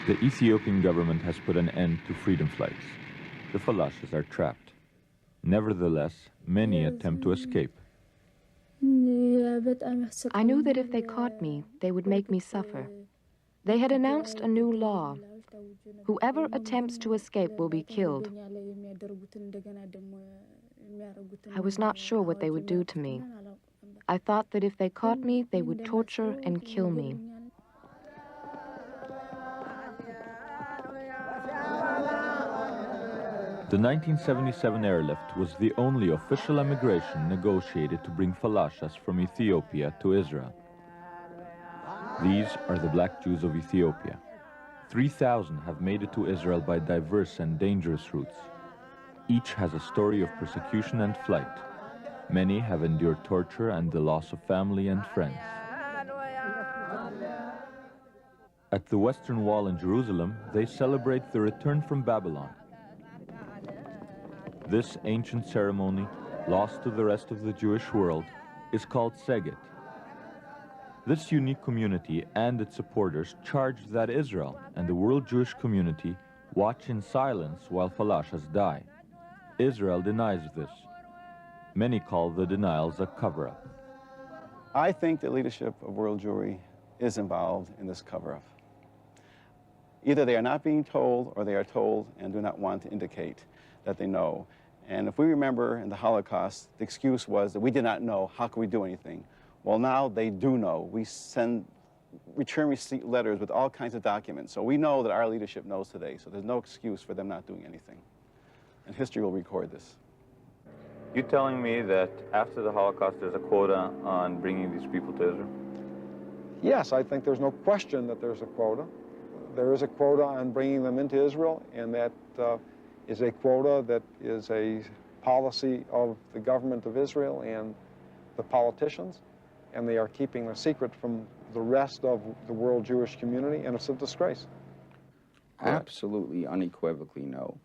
The Ethiopian government has put an end to freedom flights. The Falashas are trapped. Nevertheless, many attempt to escape. I knew that if they caught me, they would make me suffer. They had announced a new law. Whoever attempts to escape will be killed. I was not sure what they would do to me. I thought that if they caught me, they would torture and kill me. The 1977 airlift was the only official emigration negotiated to bring Falashas from Ethiopia to Israel. These are the Black Jews of Ethiopia. 3,000 have made it to Israel by diverse and dangerous routes. Each has a story of persecution and flight. Many have endured torture and the loss of family and friends. At the Western Wall in Jerusalem, they celebrate the return from Babylon. This ancient ceremony, lost to the rest of the Jewish world, is called Seged. This unique community and its supporters charge that Israel and the world Jewish community watch in silence while Falashas die. Israel denies this. Many call the denials a cover-up. I think the leadership of world Jewry is involved in this cover-up. Either they are not being told or they are told and do not want to indicate that they know. And if we remember in the Holocaust, the excuse was that we did not know, how could we do anything? Well, now they do know. We send return receipt letters with all kinds of documents. So we know that our leadership knows today. So there's no excuse for them not doing anything. And history will record this. You're telling me that after the Holocaust there's a quota on bringing these people to Israel? Yes, I think there's no question that there's a quota. There is a quota on bringing them into Israel, and that is a quota that is a policy of the government of Israel and the politicians, and they are keeping a secret from the rest of the world Jewish community, and it's a disgrace. Absolutely, unequivocally no.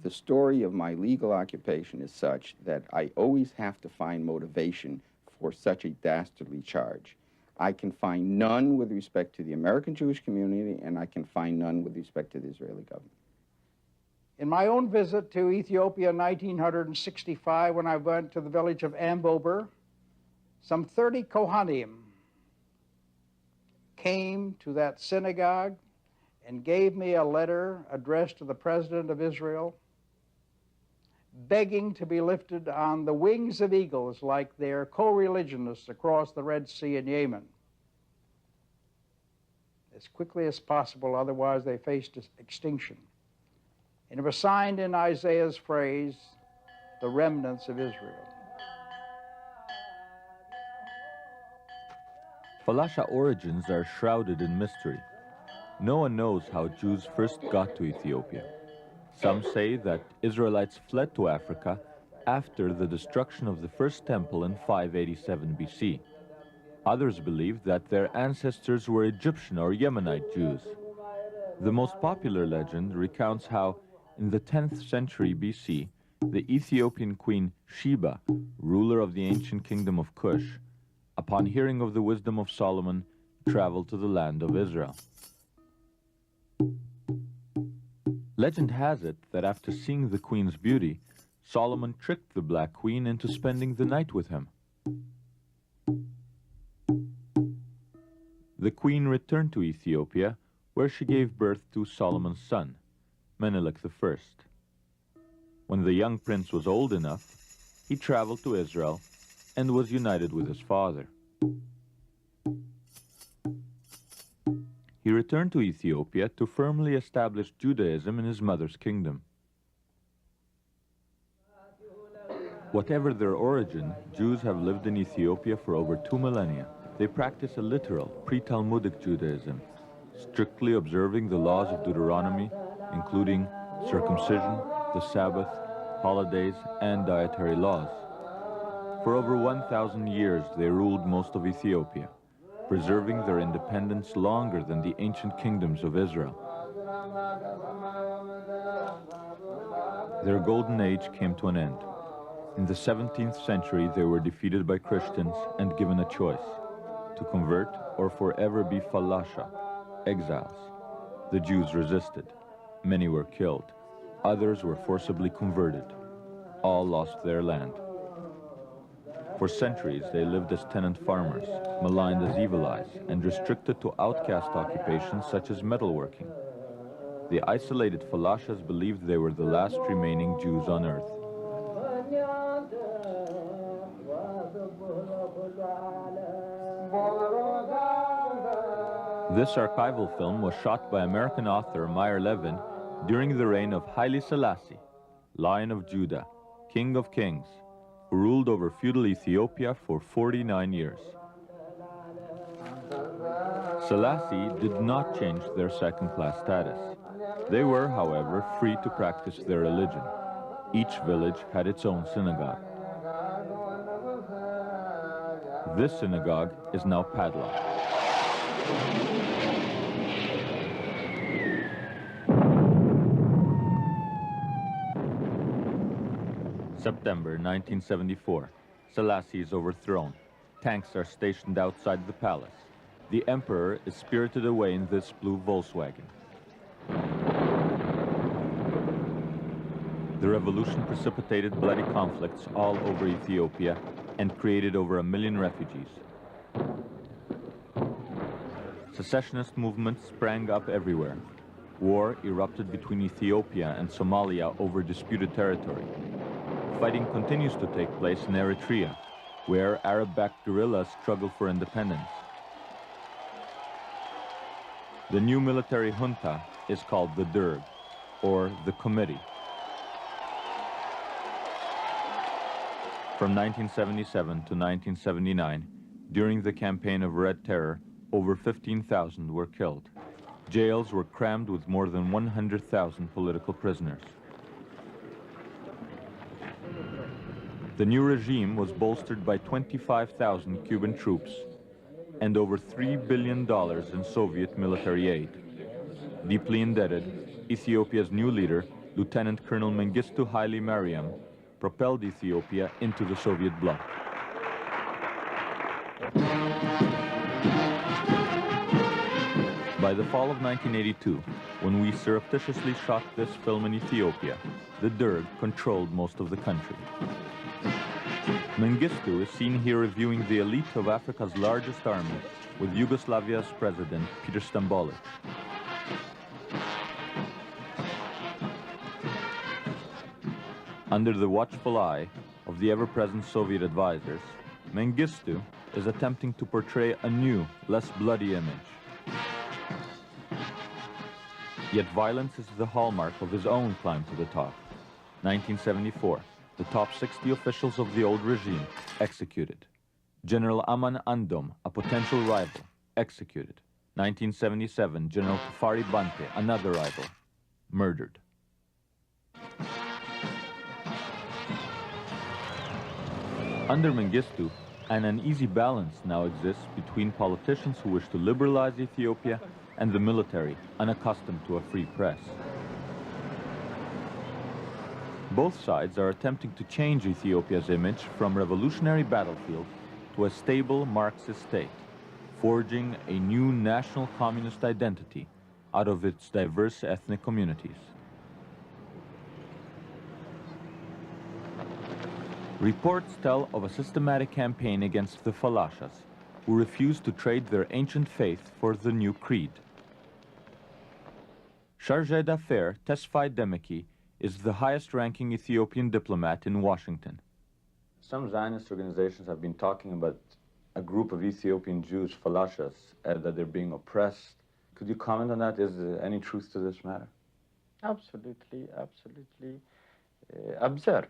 The story of my legal occupation is such that I always have to find motivation for such a dastardly charge. I can find none with respect to the American Jewish community, and I can find none with respect to the Israeli government. In my own visit to Ethiopia in 1965, when I went to the village of Ambober, some 30 Kohanim came to that synagogue and gave me a letter addressed to the President of Israel, begging to be lifted on the wings of eagles like their co-religionists across the Red Sea in Yemen as quickly as possible, otherwise they faced extinction. And it was signed in Isaiah's phrase, the remnants of Israel. Falasha origins are shrouded in mystery. No one knows how Jews first got to Ethiopia. Some say that Israelites fled to Africa after the destruction of the first temple in 587 BC. Others believe that their ancestors were Egyptian or Yemenite Jews. The most popular legend recounts how, in the 10th century BC, the Ethiopian queen Sheba, ruler of the ancient kingdom of Cush, upon hearing of the wisdom of Solomon, traveled to the land of Israel. Legend has it that after seeing the queen's beauty, Solomon tricked the Black Queen into spending the night with him. The queen returned to Ethiopia, where she gave birth to Solomon's son, Menelik I. When the young prince was old enough, he traveled to Israel and was united with his father. He returned to Ethiopia to firmly establish Judaism in his mother's kingdom. Whatever their origin, Jews have lived in Ethiopia for over 2 millennia. They practice a literal, pre-Talmudic Judaism, strictly observing the laws of Deuteronomy, including circumcision, the Sabbath, holidays, and dietary laws. For over 1,000 years, they ruled most of Ethiopia, preserving their independence longer than the ancient kingdoms of Israel. Their golden age came to an end. In the 17th century, they were defeated by Christians and given a choice: to convert or forever be Falasha, exiles. The Jews resisted. Many were killed. Others were forcibly converted. All lost their land. For centuries, they lived as tenant farmers, maligned as evil eyes, and restricted to outcast occupations such as metalworking. The isolated Falashas believed they were the last remaining Jews on earth. This archival film was shot by American author Meyer Levin during the reign of Haile Selassie, Lion of Judah, King of Kings, who ruled over feudal Ethiopia for 49 years. Selassie did not change their second-class status. They were, however, free to practice their religion. Each village had its own synagogue. This synagogue is now padlocked. September 1974. Selassie is overthrown. Tanks are stationed outside the palace. The emperor is spirited away in this blue Volkswagen. The revolution precipitated bloody conflicts all over Ethiopia and created over 1 million refugees. Secessionist movements sprang up everywhere. War erupted between Ethiopia and Somalia over disputed territory. Fighting continues to take place in Eritrea, where Arab-backed guerrillas struggle for independence. The new military junta is called the Derg, or the Committee. From 1977 to 1979, during the campaign of Red Terror, over 15,000 were killed. Jails were crammed with more than 100,000 political prisoners. The new regime was bolstered by 25,000 Cuban troops and over $3 billion in Soviet military aid. Deeply indebted, Ethiopia's new leader, Lieutenant Colonel Mengistu Haile Mariam, propelled Ethiopia into the Soviet bloc. By the fall of 1982, when we surreptitiously shot this film in Ethiopia, the Derg controlled most of the country. Mengistu is seen here reviewing the elite of Africa's largest army with Yugoslavia's president, Peter Stambolic. Under the watchful eye of the ever-present Soviet advisors, Mengistu is attempting to portray a new, less bloody image. Yet violence is the hallmark of his own climb to the top. 1974, the top 60 officials of the old regime executed. General Aman Andom, a potential rival, executed. 1977, General Tafari Bante, another rival, murdered. Under Mengistu, an uneasy balance now exists between politicians who wish to liberalize Ethiopia and the military, unaccustomed to a free press. Both sides are attempting to change Ethiopia's image from revolutionary battlefield to a stable Marxist state, forging a new national communist identity out of its diverse ethnic communities. Reports tell of a systematic campaign against the Falashas, who refuse to trade their ancient faith for the new creed. Chargé d'Affaires Tesfaye Demeki is the highest-ranking Ethiopian diplomat in Washington. Some Zionist organizations have been talking about a group of Ethiopian Jews, Falashas, that they're being oppressed. Could you comment on that? Is there any truth to this matter? Absolutely, absolutely absurd.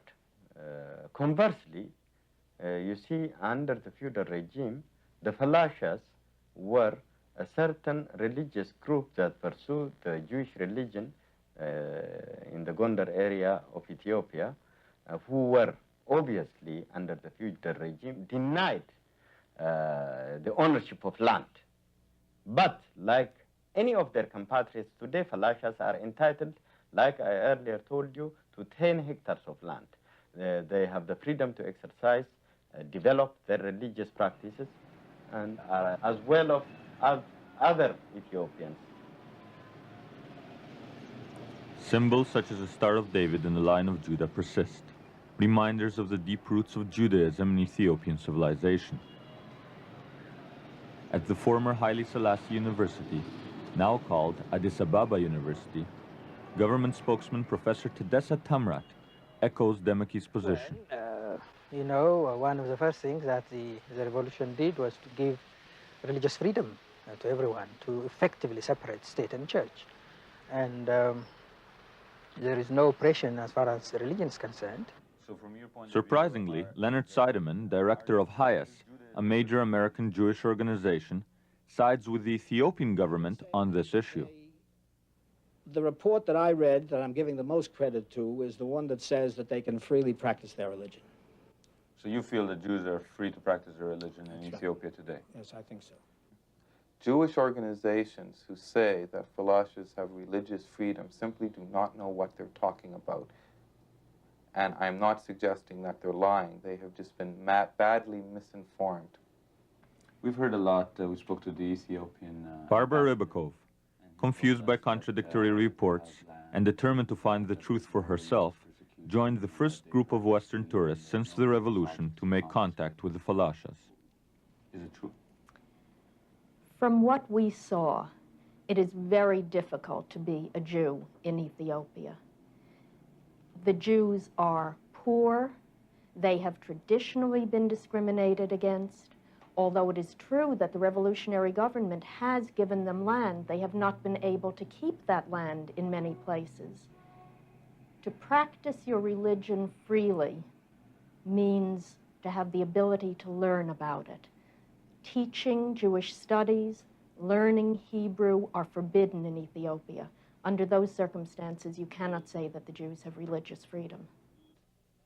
Conversely, you see, under the feudal regime, the Falashas were a certain religious group that pursued the Jewish religion in the Gondar area of Ethiopia, who were obviously, under the feudal regime, denied the ownership of land. But like any of their compatriots today, Falashas are entitled, like I earlier told you, to 10 hectares of land. They have the freedom to exercise, develop their religious practices, and are as well as other Ethiopians. Symbols such as the Star of David and the Lion of Judah persist, reminders of the deep roots of Judaism in Ethiopian civilization. At the former Haile Selassie University, now called Addis Ababa University, government spokesman Professor Tedessa Tamrat echoes Demeki's position. You know, one of the first things that the revolution did was to give religious freedom to everyone, to effectively separate state and church. And there is no oppression as far as religion is concerned. Surprisingly, Leonard Seidemann, director of HIAS, a major American Jewish organization, sides with the Ethiopian government on this issue. The report that I read, that I'm giving the most credit to, is the one that says that they can freely practice their religion. So you feel that Jews are free to practice their religion in Ethiopia today? Yes, I think so. Jewish organizations who say that Falashas have religious freedom simply do not know what they're talking about. And I'm not suggesting that they're lying. They have just been badly misinformed. We've heard a lot. We spoke to the Ethiopian... Barbara Rybakov, confused by contradictory reports and determined to find the truth for herself, joined the first group of Western tourists since the revolution to make contact with the Falashas. Is it true? From what we saw, it is very difficult to be a Jew in Ethiopia. The Jews are poor. They have traditionally been discriminated against. Although it is true that the revolutionary government has given them land, they have not been able to keep that land in many places. To practice your religion freely means to have the ability to learn about it. Teaching Jewish studies, learning Hebrew are forbidden in Ethiopia. Under those circumstances, you cannot say that the Jews have religious freedom.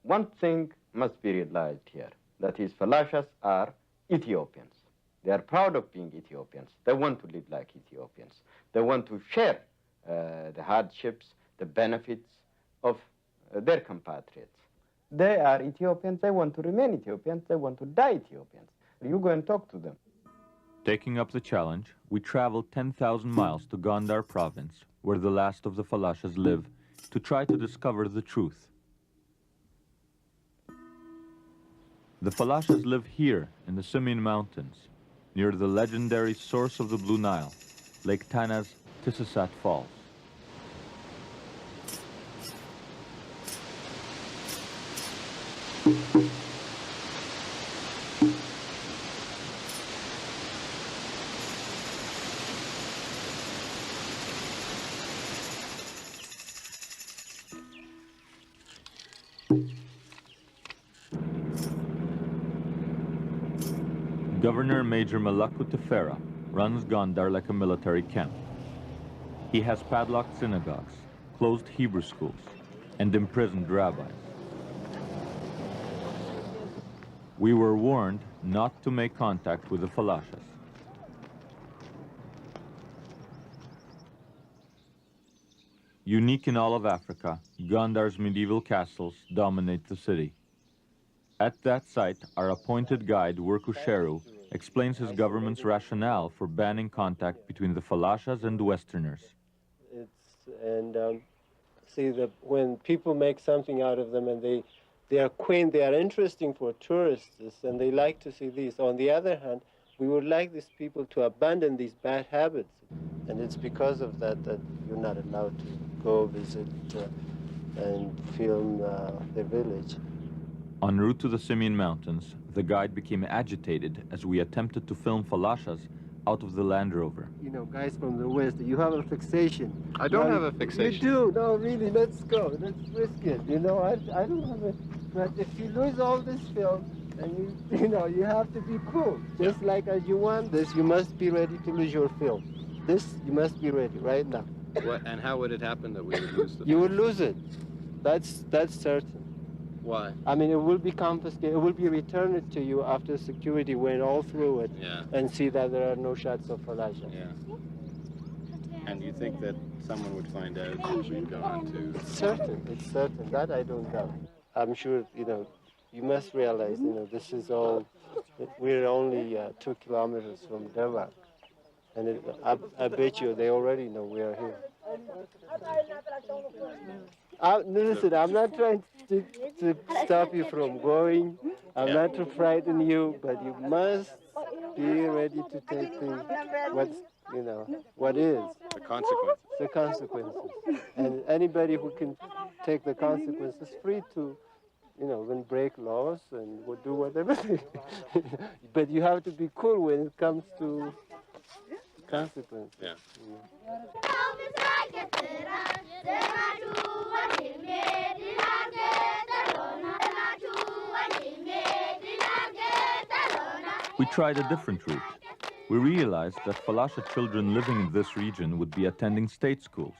One thing must be realized here, that is, Falashas are Ethiopians. They are proud of being Ethiopians. They want to live like Ethiopians. They want to share the hardships, the benefits of their compatriots. They are Ethiopians. They want to remain Ethiopians. They want to die Ethiopians. You go and talk to them. Taking up the challenge, we traveled 10,000 miles to Gondar province, where the last of the Falashas live, to try to discover the truth. The Falashas live here in the Simien Mountains, near the legendary source of the Blue Nile, Lake Tana's Tissisat Falls. Governor Major Malaku Tefera runs Gondar like a military camp. He has padlocked synagogues, closed Hebrew schools, and imprisoned rabbis. We were warned not to make contact with the Falashas. Unique in all of Africa, Gondar's medieval castles dominate the city. At that site, our appointed guide, Worku Sheru, explains his government's rationale for banning contact between the Falashas and Westerners. See that when people make something out of them and they are quaint, they are interesting for tourists, and they like to see these. On the other hand, we would like these people to abandon these bad habits. And it's because of that that you're not allowed to go visit and film their village. En route to the Simien Mountains, the guide became agitated as we attempted to film Falashas out of the Land Rover. You know, guys from the West, you have a fixation. I don't have a fixation. You do? No, really, let's go. Let's risk it. You know, I don't have it. But if you lose all this film, and you have to be cool. Just like as you want this, you must be ready to lose your film. This, you must be ready right now. What, and how would it happen that we would lose the film? You would lose it. That's certain. Why? I mean, it will be confiscated. It will be returned to you after security went all through it and see that there are no shots of Falasha. Yeah. And you think that someone would find out if we'd gone to... It's certain. It's certain. That I don't doubt. I'm sure, you must realize, this is all... We're only 2 kilometers from Denmark. And I bet you they already know we are here. Listen, I'm not trying to stop you from going. I'm not to frighten you, but you must be ready to take what is. The consequences. The consequences. And anybody who can take the consequences is free to, even break laws and do whatever. But you have to be cool when it comes to consequences. Yeah. We tried a different route. We realized that Falasha children living in this region would be attending state schools.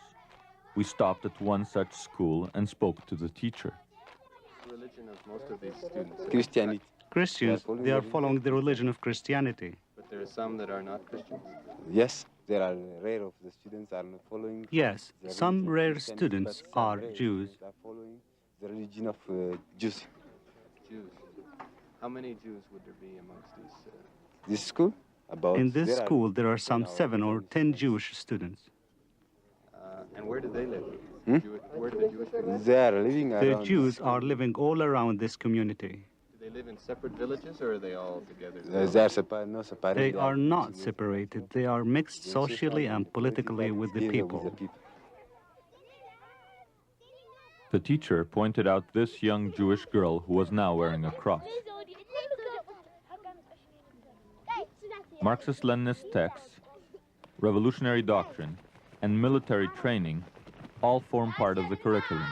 We stopped at one such school and spoke to the teacher. The religion of most of these students. Christianity. Christians, they are following the religion of Christianity. But there are some that are not Christians. Yes, there are rare of the students are not following. Yes, some rare students are Jews. Are following the religion of Jews. Jews. How many Jews would there be amongst these? This school? In this school, there are some 7 or 10 Jewish students. And where do they live? Where do the Jewish people live? They are living around. The Jews are living all around this community. Do they live in separate villages, or are they all together? They are separated. They are not separated. They are mixed socially and politically with the people. The teacher pointed out this young Jewish girl who was now wearing a cross. Marxist-Leninist texts, revolutionary doctrine, and military training all form part of the curriculum.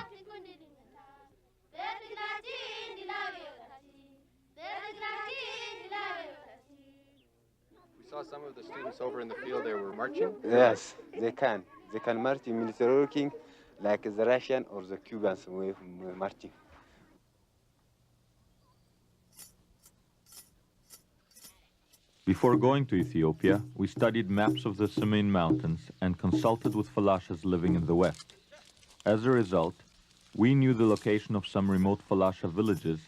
We saw some of the students over in the field there were marching. Yes, they can. They can march in military working like the Russian or the Cubans were marching. Before going to Ethiopia, we studied maps of the Simien Mountains and consulted with Falashas living in the west. As a result, we knew the location of some remote Falasha villages,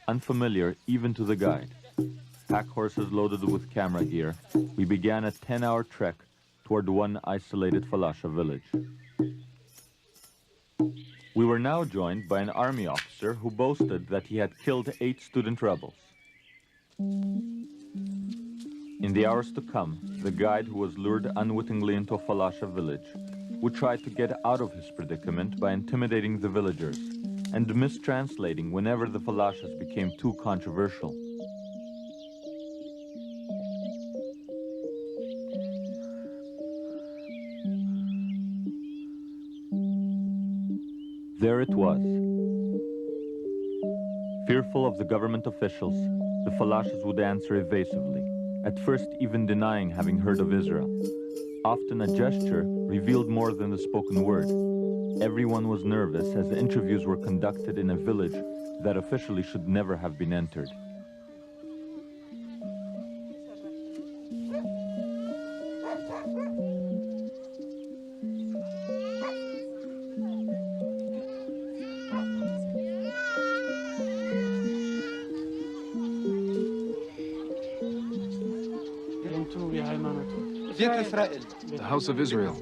unfamiliar even to the guide. Pack horses loaded with camera gear, we began a 10-hour trek toward one isolated Falasha village. We were now joined by an army officer who boasted that he had killed 8 student rebels. In the hours to come, the guide who was lured unwittingly into a Falasha village would try to get out of his predicament by intimidating the villagers and mistranslating whenever the Falashas became too controversial. There it was. Fearful of the government officials, the Falashas would answer evasively, at first even denying having heard of Israel. Often a gesture revealed more than the spoken word. Everyone was nervous as the interviews were conducted in a village that officially should never have been entered. The House of Israel.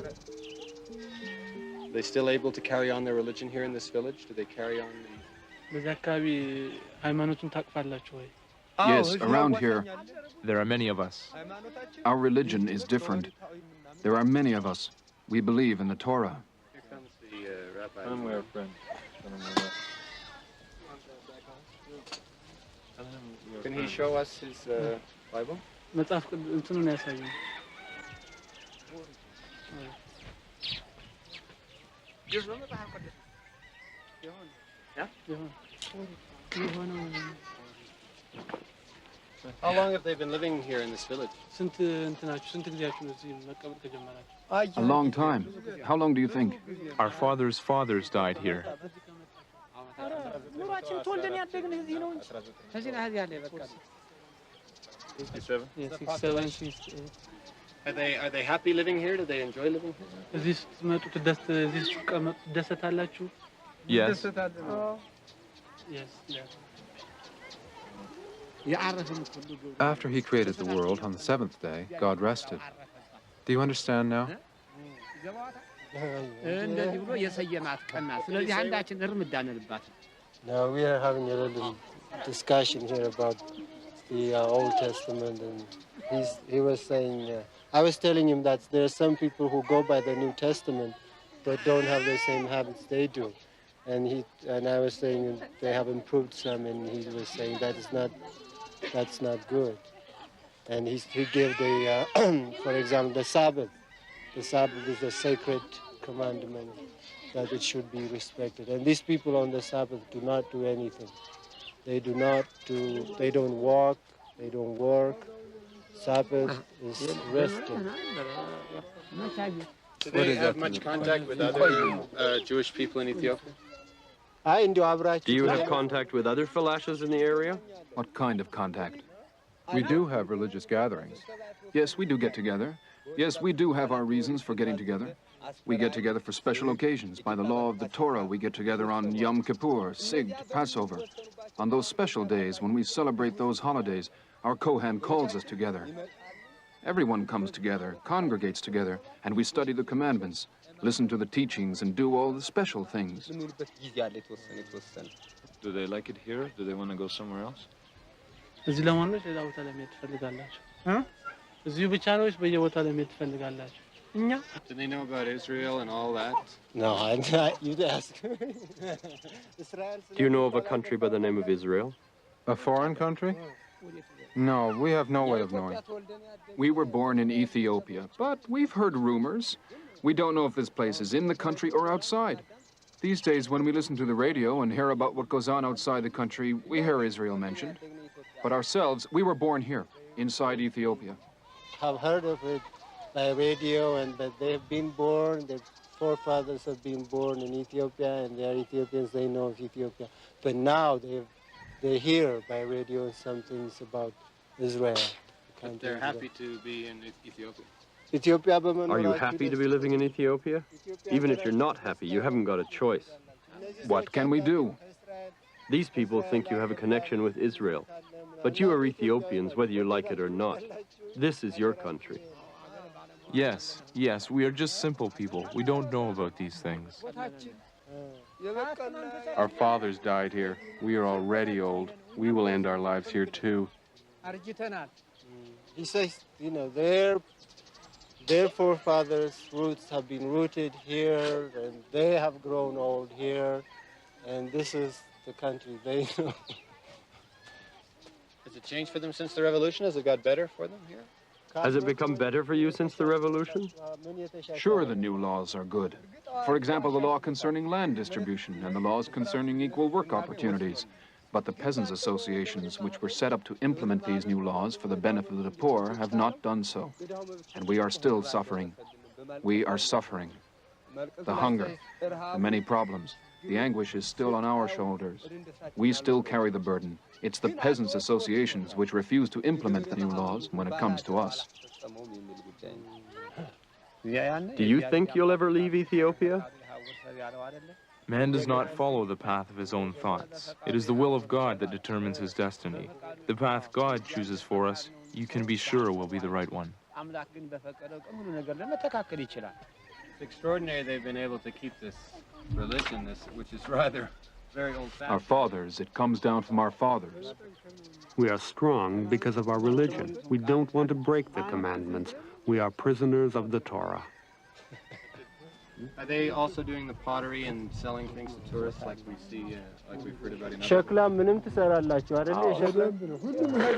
Are they still able to carry on their religion here in this village? Do they carry on? Yes, around here, there are many of us. Our religion is different. There are many of us. We believe in the Torah. Here comes the rabbi. Can he show us his Bible? How long have they been living here in this village? A long time. How long do you think? Our fathers' fathers died here. 67? Yeah, 67, 68. Are they happy living here? Do they enjoy living here? Yes. After he created the world on the 7th day, God rested. Do you understand now? Now we are having a little discussion here about the Old Testament, and he was saying, I was telling him that there are some people who go by the New Testament but don't have the same habits they do, and I was saying they have improved some, and he was saying that's not good, and he gave the for example the Sabbath. The Sabbath is a sacred commandment that it should be respected, and these people on the Sabbath do not do anything. They don't walk, they don't work. Sabbath is resting. Do they have much contact with other Jewish people in Ethiopia? Do you have contact with other Falashas in the area? What kind of contact? We do have religious gatherings. Yes, we do get together. Yes, we do have our reasons for getting together. We get together for special occasions. By the law of the Torah, we get together on Yom Kippur, Sig, Passover. On those special days, when we celebrate those holidays, our Kohen calls us together. Everyone comes together, congregates together, and we study the commandments, listen to the teachings, and do all the special things. Do they like it here? Do they want to go somewhere else? Do they know about Israel and all that? No, you'd ask. Do you know of a country by the name of Israel? A foreign country? No, we have no way of knowing. We were born in Ethiopia, but we've heard rumors. We don't know if this place is in the country or outside. These days, when we listen to the radio and hear about what goes on outside the country, we hear Israel mentioned. But ourselves, we were born here, inside Ethiopia. Have heard of it by radio, but they've been born, their forefathers have been born in Ethiopia, and they are Ethiopians, they know of Ethiopia. But now they hear by radio some things about Israel. But they're happy to be in Ethiopia. Are you happy to be living in Ethiopia? Even if you're not happy, you haven't got a choice. What can we do? These people think you have a connection with Israel. But you are Ethiopians, whether you like it or not. This is your country. Yes, yes, we are just simple people. We don't know about these things. Our fathers died here. We are already old. We will end our lives here too. He says, you know, their forefathers' roots have been rooted here, and they have grown old here, and this is the country they know. Has it changed for them since the revolution? Has it got better for them here? Has it become better for you since the revolution? Sure, the new laws are good. For example, the law concerning land distribution and the laws concerning equal work opportunities. But the peasants' associations, which were set up to implement these new laws for the benefit of the poor, have not done so. And we are still suffering. We are suffering. The hunger, the many problems, the anguish is still on our shoulders. We still carry the burden. It's the peasants' associations which refuse to implement the new laws when it comes to us. Do you think you'll ever leave Ethiopia? Man does not follow the path of his own thoughts. It is the will of God that determines his destiny. The path God chooses for us, you can be sure will be the right one. It's extraordinary they've been able to keep this religion, which is rather very old-fashioned. Our fathers, it comes down from our fathers. We are strong because of our religion. We don't want to break the commandments. We are prisoners of the Torah. Are they also doing the pottery and selling things to tourists like we see, like we've heard about in other?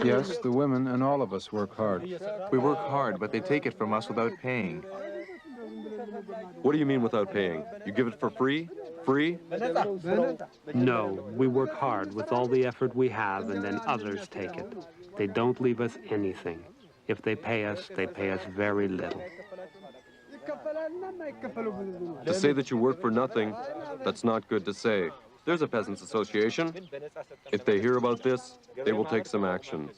Yes, the women and all of us work hard. We work hard, but they take it from us without paying. What do you mean without paying? You give it for free? Free? No, we work hard with all the effort we have, and then others take it. They don't leave us anything. If they pay us very little. To say that you work for nothing, that's not good to say. There's a peasants' association. If they hear about this, they will take some action.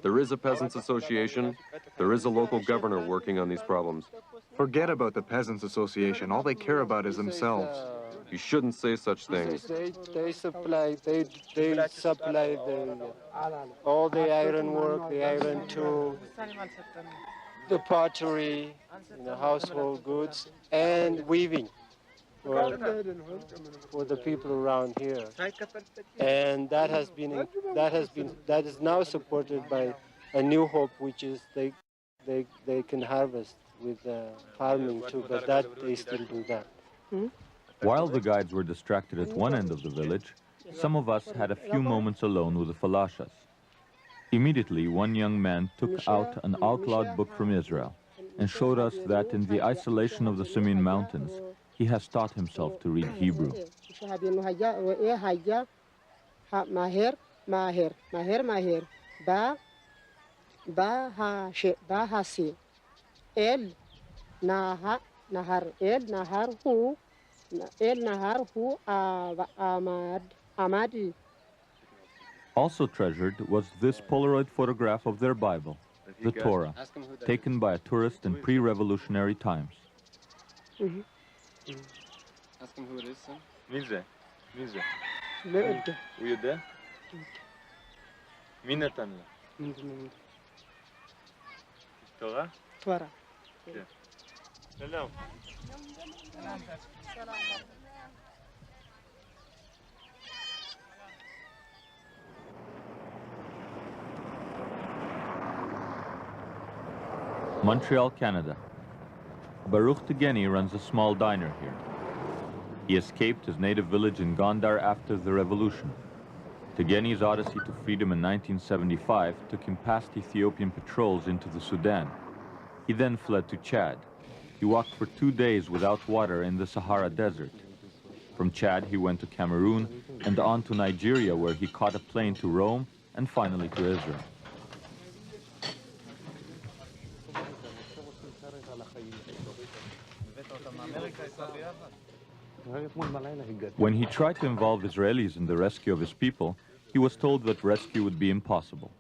There is a peasants' association. There is a local governor working on these problems. Forget about the peasants' association. All they care about is themselves. You shouldn't say such things. They supply all the iron work, the iron tools. the pottery, household goods, and weaving for the people around here. And that is now supported by a new hope, which is they can harvest with farming too, but that they still do that. While the guides were distracted at one end of the village, some of us had a few moments alone with the Falashas. Immediately, one young man took out an outlawed book from Israel and showed us that in the isolation of the Simeon Mountains, he has taught himself to read Hebrew. Also treasured was this Polaroid photograph of their Bible, the Torah, taken by a tourist in pre-revolutionary times. Ask him who it is, son. Mize. הוא יודע? מי נתן לה? תורה? תורה. כן. שלום. Montreal, Canada. Baruch Tegeni runs a small diner here. He escaped his native village in Gondar after the revolution. Tegeni's odyssey to freedom in 1975 took him past Ethiopian patrols into the Sudan. He then fled to Chad. He walked for 2 days without water in the Sahara Desert. From Chad, he went to Cameroon and on to Nigeria, where he caught a plane to Rome and finally to Israel. When he tried to involve Israelis in the rescue of his people, he was told that rescue would be impossible.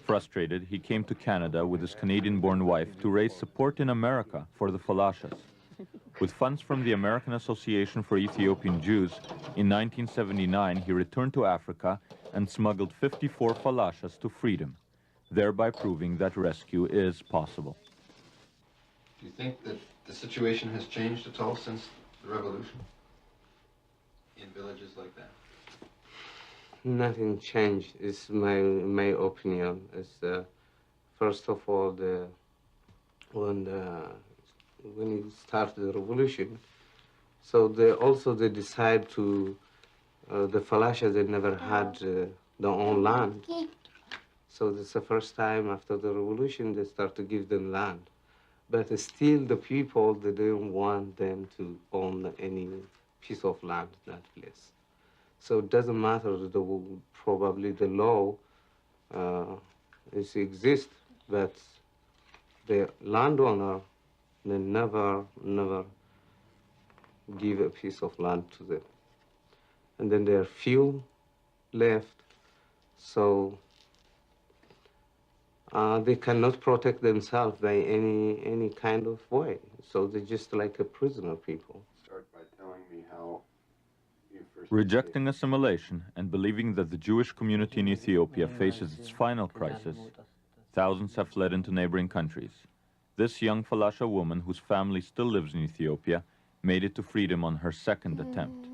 Frustrated, he came to Canada with his Canadian-born wife to raise support in America for the Falashas. With funds from the American Association for Ethiopian Jews, in 1979 he returned to Africa and smuggled 54 Falashas to freedom, thereby proving that rescue is possible. Do you think that the situation has changed at all since the revolution in villages like that? Nothing changed. It's my opinion. It's first of all when it started the revolution, so they decide to the Falasha, they never had their own land. So this is the first time after the revolution they start to give them land. But still the people, they didn't want them to own any piece of land in that place. So it doesn't matter, probably the law exists, but the landowner, they never give a piece of land to them. And then there are few left, so they cannot protect themselves by any kind of way. So they're just like a prisoner people. Start by telling me how you first... Rejecting assimilation and believing that the Jewish community in Ethiopia faces its final crisis, thousands have fled into neighboring countries. This young Falasha woman, whose family still lives in Ethiopia, made it to freedom on her second attempt.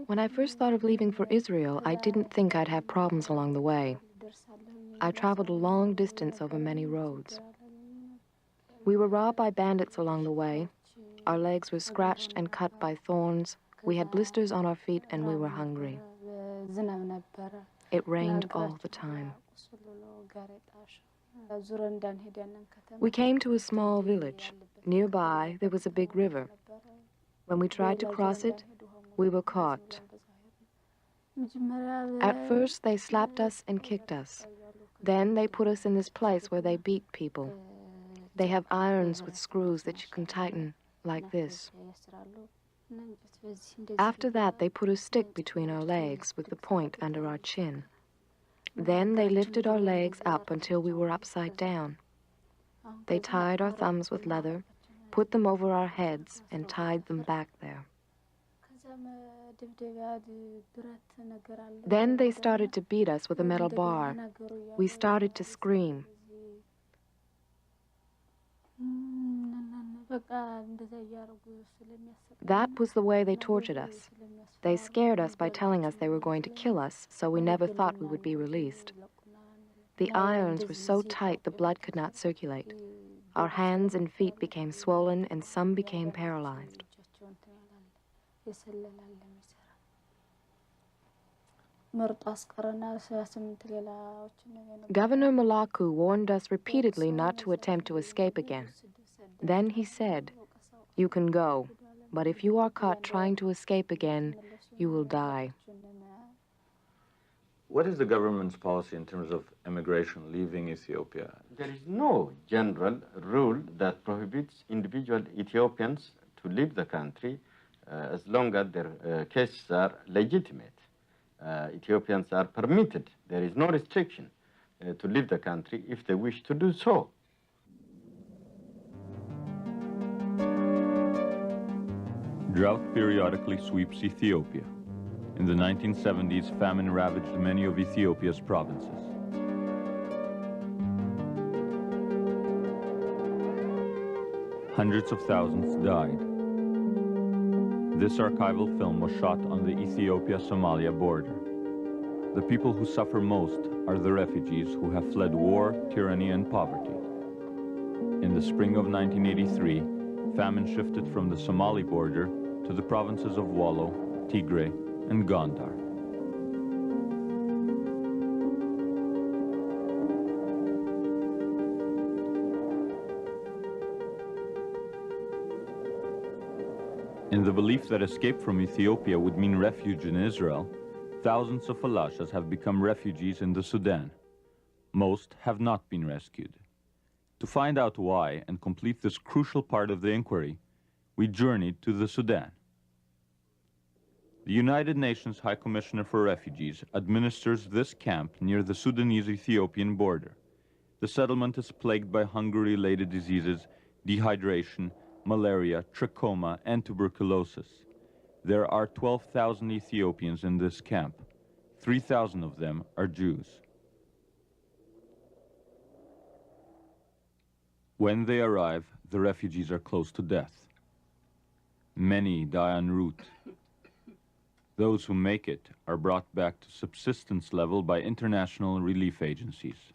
When I first thought of leaving for Israel, I didn't think I'd have problems along the way. I traveled a long distance over many roads. We were robbed by bandits along the way. Our legs were scratched and cut by thorns. We had blisters on our feet and we were hungry. It rained all the time. We came to a small village. Nearby, there was a big river. When we tried to cross it, we were caught. At first, they slapped us and kicked us. Then they put us in this place where they beat people. They have irons with screws that you can tighten, like this. After that, they put a stick between our legs with the point under our chin. Then they lifted our legs up until we were upside down. They tied our thumbs with leather, put them over our heads, and tied them back there. Then they started to beat us with a metal bar. We started to scream. That was the way they tortured us. They scared us by telling us they were going to kill us, so we never thought we would be released. The irons were so tight the blood could not circulate. Our hands and feet became swollen and some became paralyzed. Governor Malaku warned us repeatedly not to attempt to escape again. Then he said, "You can go, but if you are caught trying to escape again, you will die." What is the government's policy in terms of immigration, leaving Ethiopia? There is no general rule that prohibits individual Ethiopians to leave the country as long as their cases are legitimate. Ethiopians are permitted, there is no restriction to leave the country if they wish to do so. Drought periodically sweeps Ethiopia. In the 1970s, famine ravaged many of Ethiopia's provinces. Hundreds of thousands died. This archival film was shot on the Ethiopia-Somalia border. The people who suffer most are the refugees who have fled war, tyranny, and poverty. In the spring of 1983, famine shifted from the Somali border to the provinces of Wallo, Tigray, and Gondar. In the belief that escape from Ethiopia would mean refuge in Israel, thousands of Falashas have become refugees in the Sudan. Most have not been rescued. To find out why and complete this crucial part of the inquiry, we journeyed to the Sudan. The United Nations High Commissioner for Refugees administers this camp near the Sudanese-Ethiopian border. The settlement is plagued by hunger-related diseases, dehydration, malaria, trachoma, and tuberculosis. There are 12,000 Ethiopians in this camp. 3,000 of them are Jews. When they arrive, the refugees are close to death. Many die en route. Those who make it are brought back to subsistence level by international relief agencies.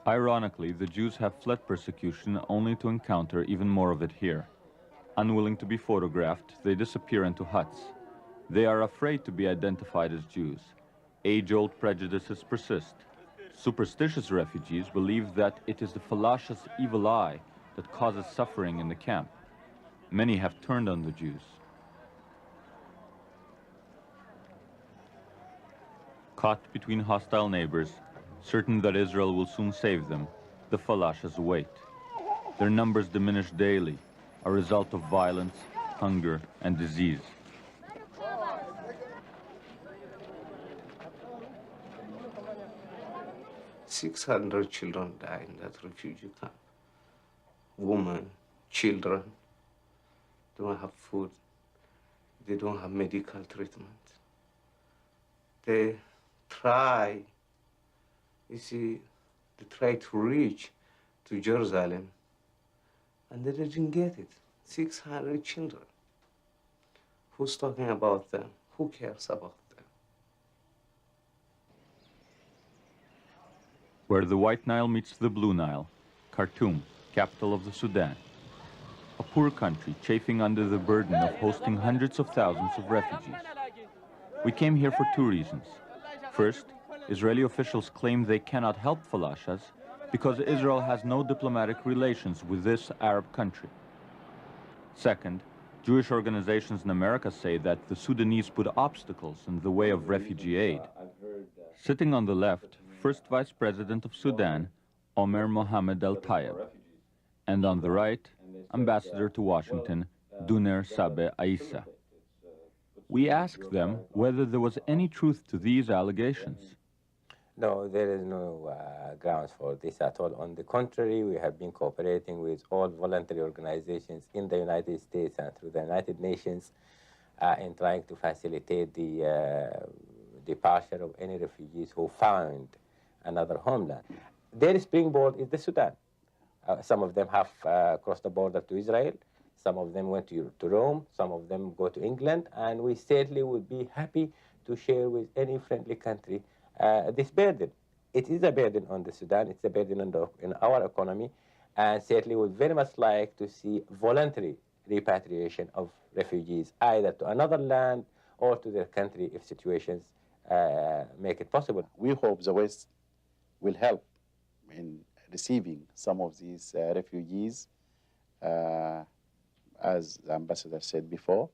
Ironically, the Jews have fled persecution only to encounter even more of it here. Unwilling to be photographed, they disappear into huts. They are afraid to be identified as Jews. Age-old prejudices persist. Superstitious refugees believe that it is the Falasha's evil eye that causes suffering in the camp. Many have turned on the Jews. Caught between hostile neighbors, certain that Israel will soon save them, the Falashas wait. Their numbers diminish daily, a result of violence, hunger, and disease. "600 children die in that refugee camp. Women, children, don't have food. They don't have medical treatment. They try, you see, they try to reach to Jerusalem, and they didn't get it. 600 children. Who's talking about them? Who cares about them? Where the White Nile meets the Blue Nile, Khartoum, capital of the Sudan. A poor country chafing under the burden of hosting hundreds of thousands of refugees. We came here for two reasons. First, Israeli officials claim they cannot help Falashas because Israel has no diplomatic relations with this Arab country. Second, Jewish organizations in America say that the Sudanese put obstacles in the way of refugee aid. Sitting on the left, First Vice President of Sudan, Omer Mohammed El-Tayeb. And on the right, Ambassador to Washington, Duner Sabe Aissa. We asked them whether there was any truth to these allegations. No, there is no grounds for this at all. On the contrary, we have been cooperating with all voluntary organizations in the United States and through the United Nations in trying to facilitate the departure of any refugees who found another homeland. Their springboard is the Sudan. Some of them have crossed the border to Israel. Some of them went to Rome. Some of them go to England. And we certainly would be happy to share with any friendly country this burden. It is a burden on the Sudan. It's a burden on in our economy. And certainly would very much like to see voluntary repatriation of refugees, either to another land or to their country if situations make it possible. We hope the West will help in receiving some of these refugees, as the ambassador said before,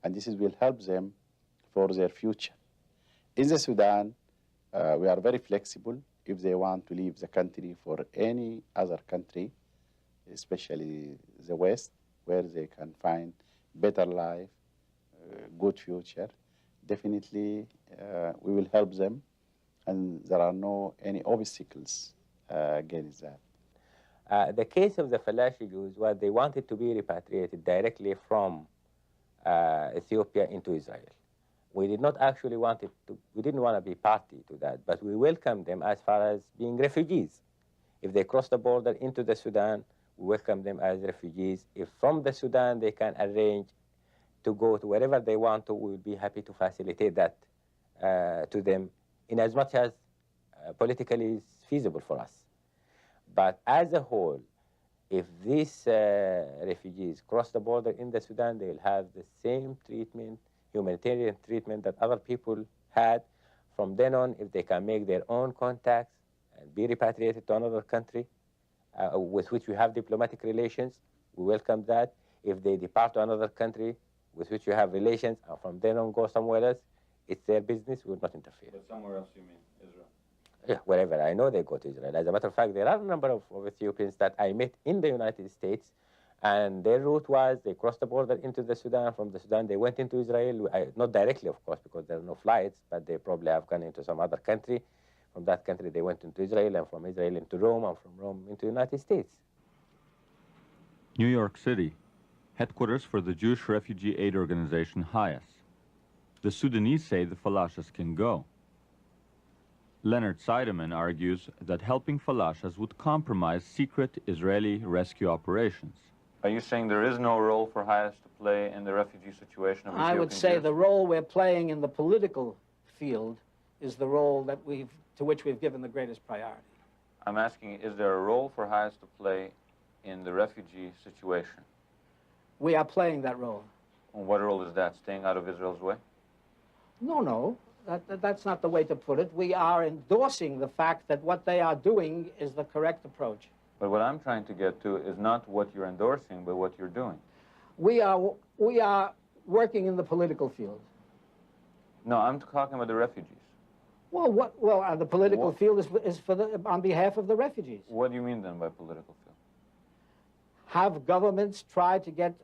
and this will help them for their future. In the Sudan, we are very flexible if they want to leave the country for any other country, especially the West, where they can find better life, good future. Definitely, we will help them, and there are no any obstacles against that. The case of the Falasha Jews was they wanted to be repatriated directly from Ethiopia into Israel. We did not actually want it to, we didn't want to be party to that, but we welcomed them as far as being refugees. If they cross the border into the Sudan, we welcome them as refugees. If from the Sudan they can arrange to go to wherever they want to, we will be happy to facilitate that to them in as much as politically is feasible for us. But as a whole, if these refugees cross the border in the Sudan, they will have the same treatment, humanitarian treatment that other people had. From then on, if they can make their own contacts and be repatriated to another country with which we have diplomatic relations, we welcome that. If they depart to another country with which we have relations, and from then on go somewhere else, it's their business, we will not interfere. But somewhere else you mean Israel? Yeah, wherever. I know they go to Israel. As a matter of fact, there are a number of Ethiopians that I met in the United States, and their route was they crossed the border into the Sudan. From the Sudan, they went into Israel. Not directly, of course, because there are no flights, but they probably have gone into some other country. From that country, they went into Israel, and from Israel into Rome, and from Rome into the United States. New York City, headquarters for the Jewish refugee aid organization HIAS. The Sudanese say the Falashas can go. Leonard Seidemann argues that helping Falashas would compromise secret Israeli rescue operations. Are you saying there is no role for HIAS to play in the refugee situation of Ethiopian I would say Jews? the role we're playing in the political field is the role that to which we've given the greatest priority. I'm asking, is there a role for HIAS to play in the refugee situation? We are playing that role. And what role is that? Staying out of Israel's way? No. That's not the way to put it. We are endorsing the fact that what they are doing is the correct approach. But what I'm trying to get to is not what you're endorsing, but what you're doing. We are working in the political field. No, I'm talking about the refugees. Well, the political field is on behalf of the refugees. What do you mean then by political field? Have governments try to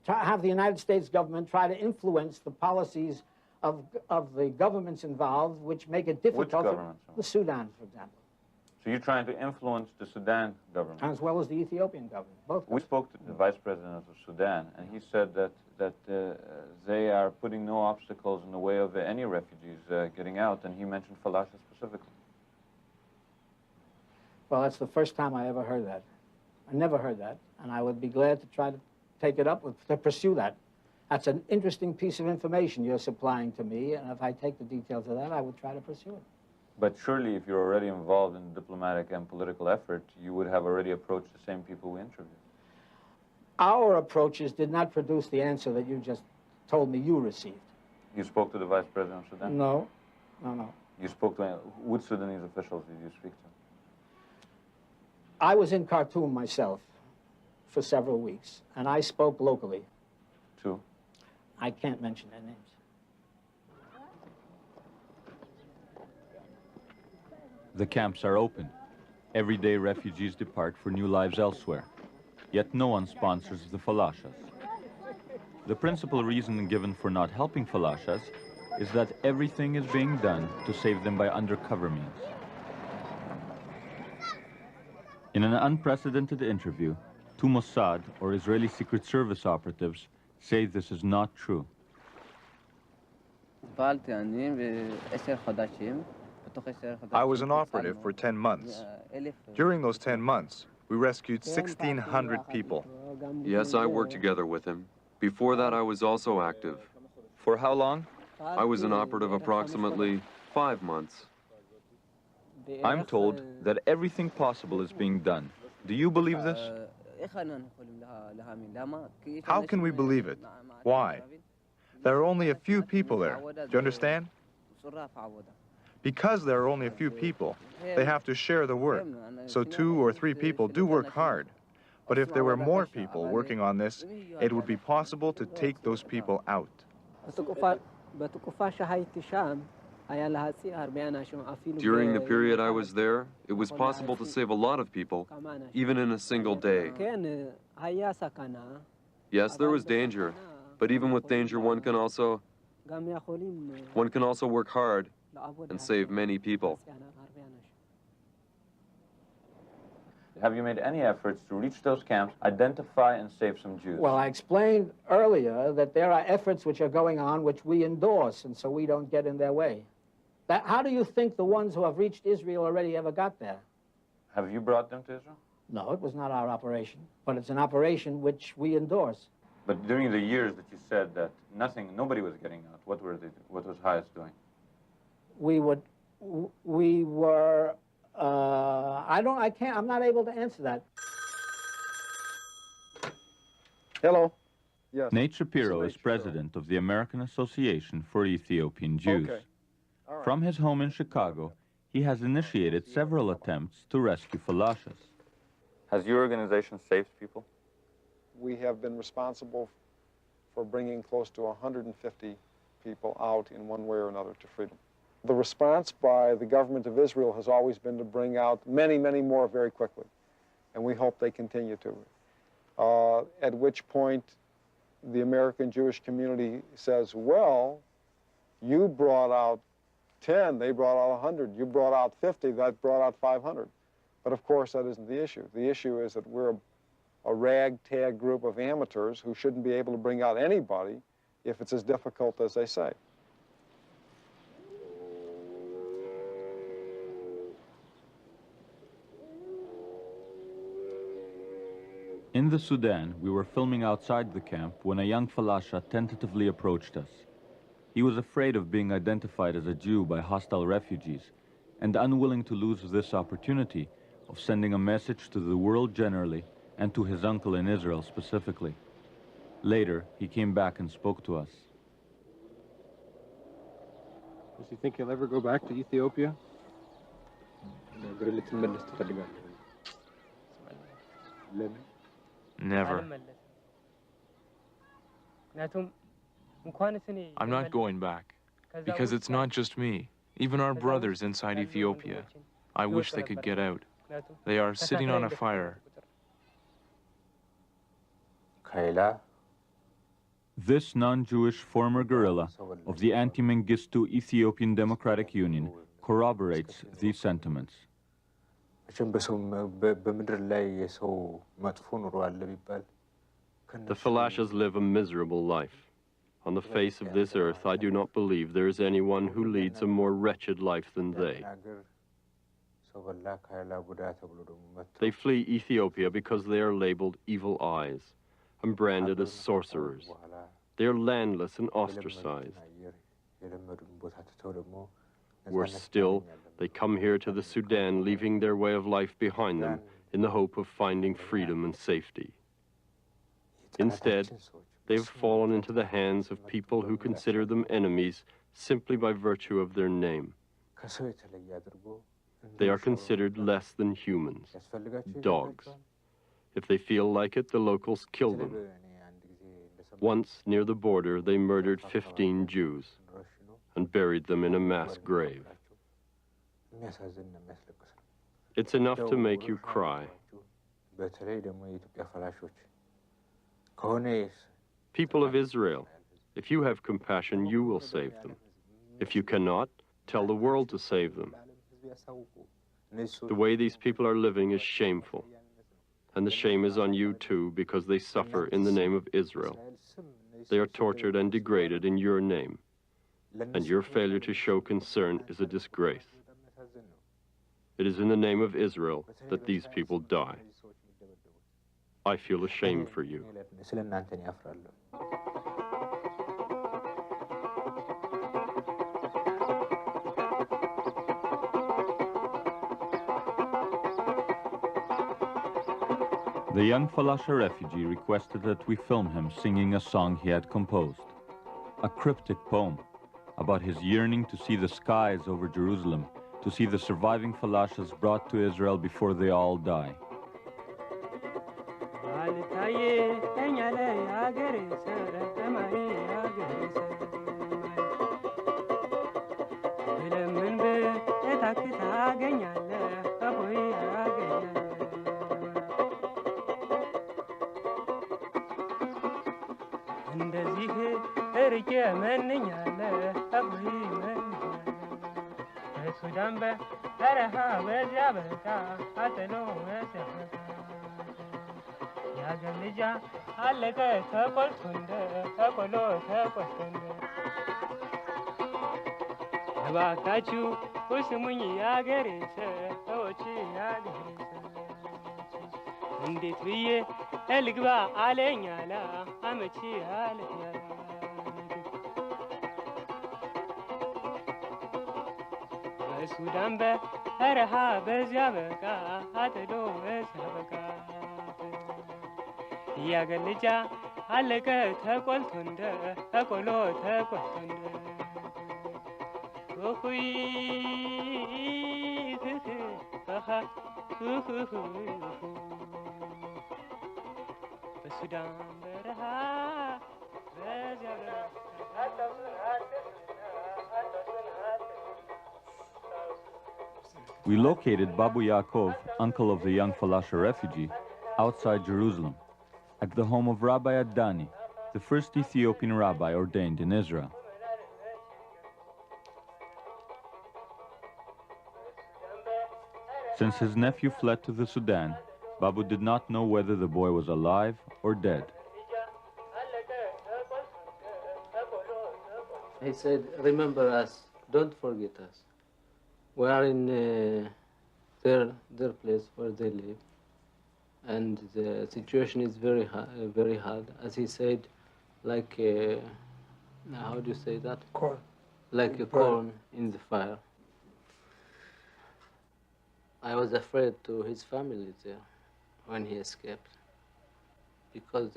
have the United States government try to influence the policies of the governments involved, which make it difficult. Which governments? The Sudan, for example. So you're trying to influence the Sudan government? As well as the Ethiopian government, both. We spoke to the vice president of Sudan, and he said that they are putting no obstacles in the way of any refugees getting out, and he mentioned Falasha specifically. Well, that's the first time I ever heard that. I never heard that, and I would be glad to try to take it up, to pursue that. That's an interesting piece of information you're supplying to me, and if I take the details of that, I would try to pursue it. But surely if you're already involved in diplomatic and political effort, you would have already approached the same people we interviewed. Our approaches did not produce the answer that you just told me you received. You spoke to the vice president of Sudan? No. You spoke to which Sudanese officials did you speak to? I was in Khartoum myself for several weeks, and I spoke locally. To? I can't mention their names. The camps are open. Every day refugees depart for new lives elsewhere. Yet no one sponsors the Falashas. The principal reason given for not helping Falashas is that everything is being done to save them by undercover means. In an unprecedented interview, two Mossad, or Israeli Secret Service operatives, say this is not true. I was an operative for 10 months. During those 10 months, we rescued 1,600 people. Yes, I worked together with him. Before that, I was also active. For how long? I was an operative approximately 5 months. I'm told that everything possible is being done. Do you believe this? How can we believe it? Why? There are only a few people there. Do you understand? Because there are only a few people, they have to share the work. So 2 or 3 people do work hard. But if there were more people working on this, it would be possible to take those people out. During the period I was there, it was possible to save a lot of people, even in a single day. Yes, there was danger, but even with danger, one can also work hard and save many people. Have you made any efforts to reach those camps, identify and save some Jews? Well, I explained earlier that there are efforts which are going on which we endorse, and so we don't get in their way. How do you think the ones who have reached Israel already ever got there? Have you brought them to Israel? No, it was not our operation, but it's an operation which we endorse. But during the years that you said that nobody was getting out, what was Hayas doing? I'm not able to answer that. Hello. Yes. Nate Shapiro is president of the American Association for Ethiopian Jews. Okay. All right. From his home in Chicago, he has initiated several attempts to rescue Falashas. Has your organization saved people? We have been responsible for bringing close to 150 people out in one way or another to freedom. The response by the government of Israel has always been to bring out many, many more very quickly, and we hope they continue to. At which point the American Jewish community says, well, you brought out 10, they brought out 100, you brought out 50, that brought out 500. But of course that isn't the issue. The issue is that we're a ragtag group of amateurs who shouldn't be able to bring out anybody if it's as difficult as they say. In the Sudan, we were filming outside the camp when a young Falasha tentatively approached us. He was afraid of being identified as a Jew by hostile refugees and unwilling to lose this opportunity of sending a message to the world generally and to his uncle in Israel specifically. Later, he came back and spoke to us. Does he think he'll ever go back to Ethiopia? Never. I'm not going back, because it's not just me. Even our brothers inside Ethiopia. I wish they could get out. They are sitting on a fire. This non-Jewish former guerrilla of the anti-Mengistu Ethiopian Democratic Union corroborates these sentiments. The Falashas live a miserable life. On the face of this earth, I do not believe there is anyone who leads a more wretched life than they. They flee Ethiopia because they are labeled evil eyes and branded as sorcerers. They are landless and ostracized. Worse still, they come here to the Sudan, leaving their way of life behind them in the hope of finding freedom and safety. Instead, they have fallen into the hands of people who consider them enemies simply by virtue of their name. They are considered less than humans, dogs. If they feel like it, the locals kill them. Once, near the border, they murdered 15 Jews and buried them in a mass grave. It's enough to make you cry. People of Israel, if you have compassion, you will save them. If you cannot, tell the world to save them. The way these people are living is shameful. And the shame is on you too, because they suffer in the name of Israel. They are tortured and degraded in your name. And your failure to show concern is a disgrace. It is in the name of Israel that these people die. I feel ashamed for you. The young Falasha refugee requested that we film him singing a song he had composed, a cryptic poem about his yearning to see the skies over Jerusalem, to see the surviving Falashas brought to Israel before they all die. We located Babu Yaakov, uncle of the young Falasha refugee, outside Jerusalem, at the home of Rabbi Adani, the first Ethiopian rabbi ordained in Israel. Since his nephew fled to the Sudan, Babu did not know whether the boy was alive or dead. He said, remember us, don't forget us. We are in their place where they live, and the situation is very hard. As he said, like how do you say that? Corn. Like a corn in the fire. I was afraid to his family there when he escaped, because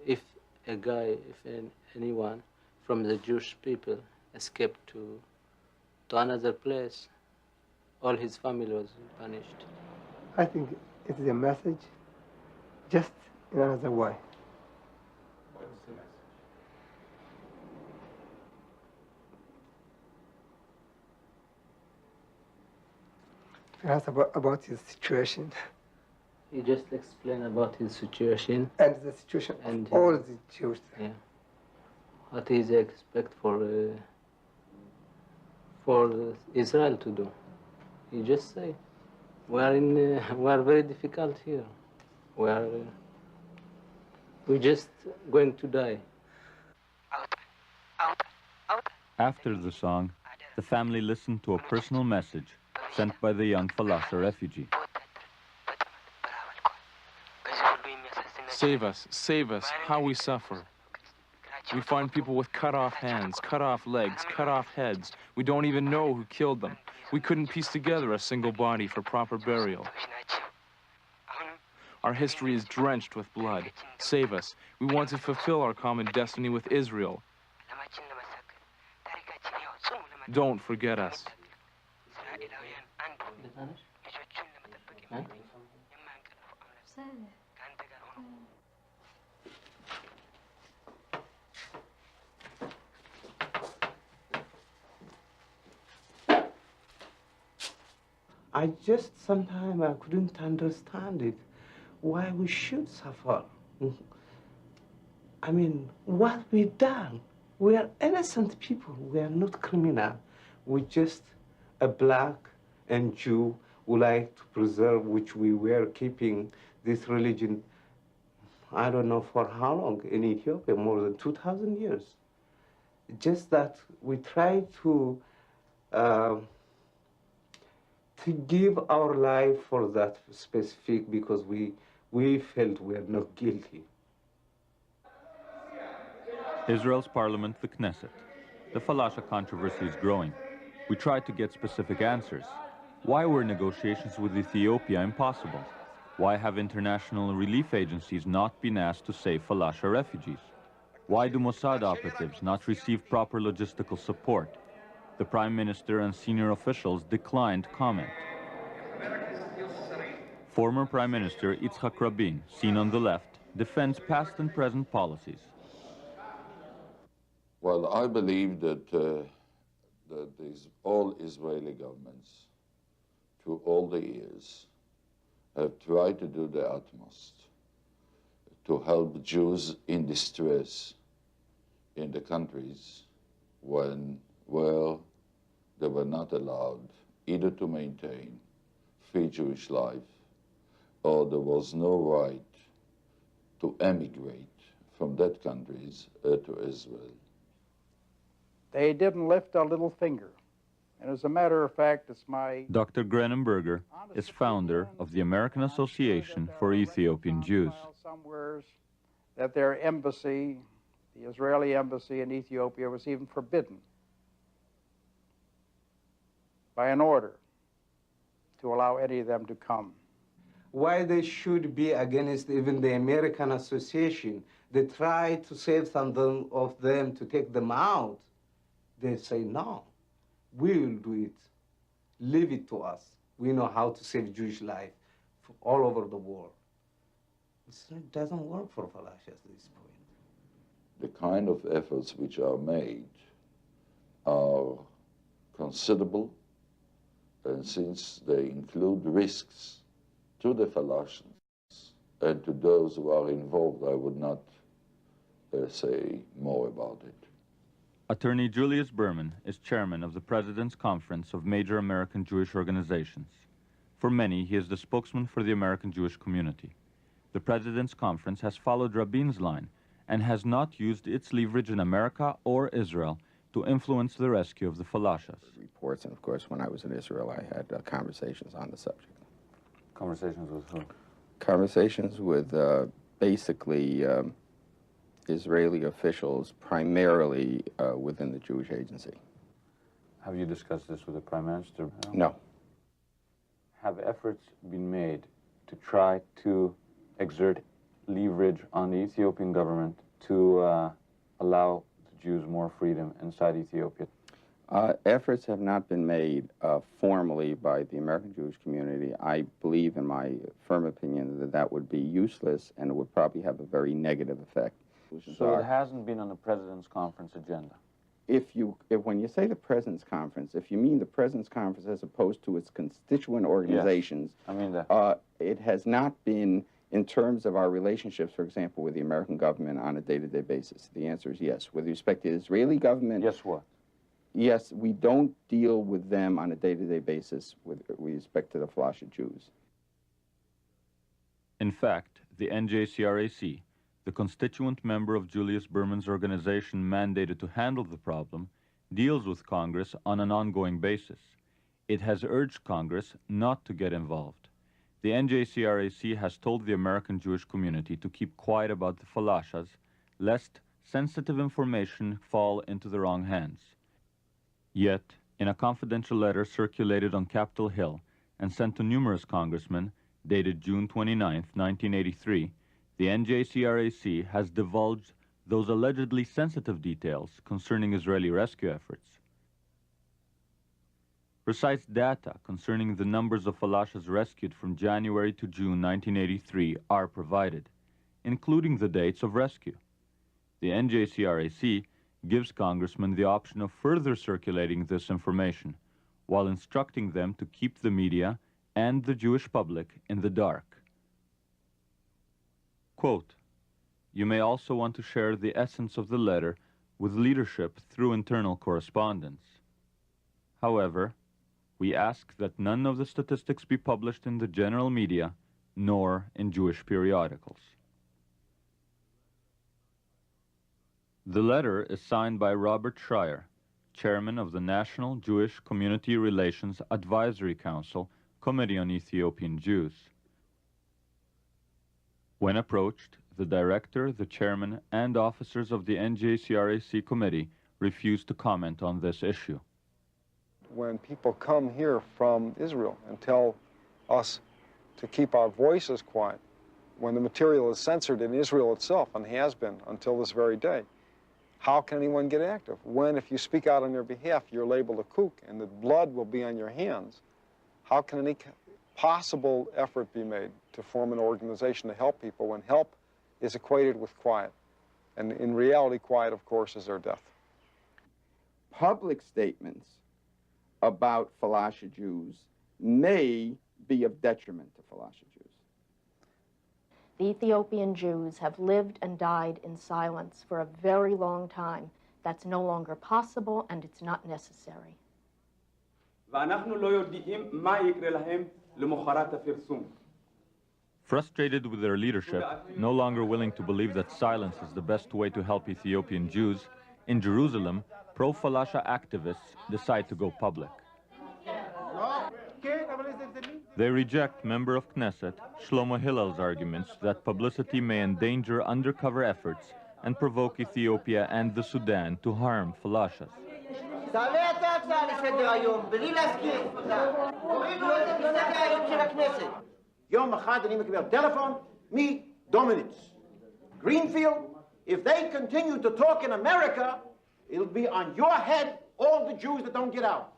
if anyone from the Jewish people escaped to another place, all his family was punished. I think it is a message, just in another way. What is the message? Perhaps about his situation. He just explained about his situation. And the situation of all the Jews. Yeah. What he expect for Israel to do. He just say, we are very difficult here. We're just going to die. After the song, the family listened to a personal message sent by the young Falasha refugee. Save us, how we suffer. We find people with cut off hands, cut off legs, cut off heads. We don't even know who killed them. We couldn't piece together a single body for proper burial. Our history is drenched with blood. Save us. We want to fulfill our common destiny with Israel. Don't forget us. I just sometimes I couldn't understand it, why we should suffer. I mean, what we done? We are innocent people. We are not criminal. We're just a black and Jew who like to preserve, which we were keeping this religion, I don't know for how long, in Ethiopia, more than 2,000 years. Just that we try to give our life for that specific, because we felt we are not guilty. Israel's parliament, the Knesset. The Falasha controversy is growing. We tried to get specific answers. Why were negotiations with Ethiopia impossible? Why have international relief agencies not been asked to save Falasha refugees? Why do Mossad operatives not receive proper logistical support? The Prime Minister and senior officials declined comment. Former Prime Minister Yitzhak Rabin, seen on the left, defends past and present policies. Well, I believe that all Israeli governments, through all the years, have tried to do their utmost to help Jews in distress in the countries where they were not allowed either to maintain free Jewish life, or there was no right to emigrate from that countries to Israel. They didn't lift a little finger. And as a matter of fact, it's my... Dr. Grenenberger is founder of the American Association for Ethiopian Jews. Somewheres that their embassy, the Israeli embassy in Ethiopia, was even forbidden by an order to allow any of them to come. Why they should be against even the American Association? They try to save some of them to take them out. They say, no, we will do it. Leave it to us. We know how to save Jewish life all over the world. It doesn't work for Falasha at this point. The kind of efforts which are made are considerable, and since they include risks to the Falashans and to those who are involved, I would not say more about it. Attorney Julius Berman is chairman of the President's Conference of Major American Jewish Organizations. For many, he is the spokesman for the American Jewish community. The President's Conference has followed Rabin's line and has not used its leverage in America or Israel to influence the rescue of the Falashas. Reports, and of course, when I was in Israel, I had conversations on the subject. Conversations with who? Conversations with basically Israeli officials, primarily within the Jewish Agency. Have you discussed this with the Prime Minister? No. Have efforts been made to try to exert leverage on the Ethiopian government to allow the Jews more freedom inside Ethiopia? Efforts have not been made formally by the American Jewish community. I believe, in my firm opinion, that that would be useless and it would probably have a very negative effect. So it hasn't been on the President's Conference agenda? When you say the President's Conference, if you mean the President's Conference as opposed to its constituent organizations, yes, I mean that. It has not been in terms of our relationships, for example, with the American government on a day-to-day basis. The answer is yes. With respect to the Israeli government... Yes, what? Yes, we don't deal with them on a day-to-day basis with respect to the Falasha Jews. In fact, the NJCRAC, the constituent member of Julius Berman's organization mandated to handle the problem, deals with Congress on an ongoing basis. It has urged Congress not to get involved. The NJCRAC has told the American Jewish community to keep quiet about the Falashas, lest sensitive information fall into the wrong hands. Yet, in a confidential letter circulated on Capitol Hill and sent to numerous congressmen, dated June 29, 1983, the NJCRAC has divulged those allegedly sensitive details concerning Israeli rescue efforts. Precise data concerning the numbers of Falashas rescued from January to June 1983 are provided, including the dates of rescue. The NJCRAC gives congressmen the option of further circulating this information, while instructing them to keep the media and the Jewish public in the dark. Quote, "You may also want to share the essence of the letter with leadership through internal correspondence. However, we ask that none of the statistics be published in the general media, nor in Jewish periodicals. The letter is signed by Robert Schreier, chairman of the National Jewish Community Relations Advisory Council, Committee on Ethiopian Jews. When approached, the director, the chairman, and officers of the NJCRAC committee refused to comment on this issue. When people come here from Israel and tell us to keep our voices quiet, when the material is censored in Israel itself and has been until this very day, how can anyone get active? When, if you speak out on their behalf, you're labeled a kook and the blood will be on your hands, how can any possible effort be made to form an organization to help people when help is equated with quiet? And in reality, quiet, of course, is their death. Public statements about Falasha Jews may be of detriment to Falasha Jews. The Ethiopian Jews have lived and died in silence for a very long time. That's no longer possible, and it's not necessary. Frustrated with their leadership, no longer willing to believe that silence is the best way to help Ethiopian Jews, in Jerusalem, pro-Falasha activists decide to go public. They reject member of Knesset Shlomo Hillal's arguments that publicity may endanger undercover efforts and provoke Ethiopia and the Sudan to harm Falashas. Greenfield, if they continue to talk in America, it'll be on your head, all the Jews that don't get out.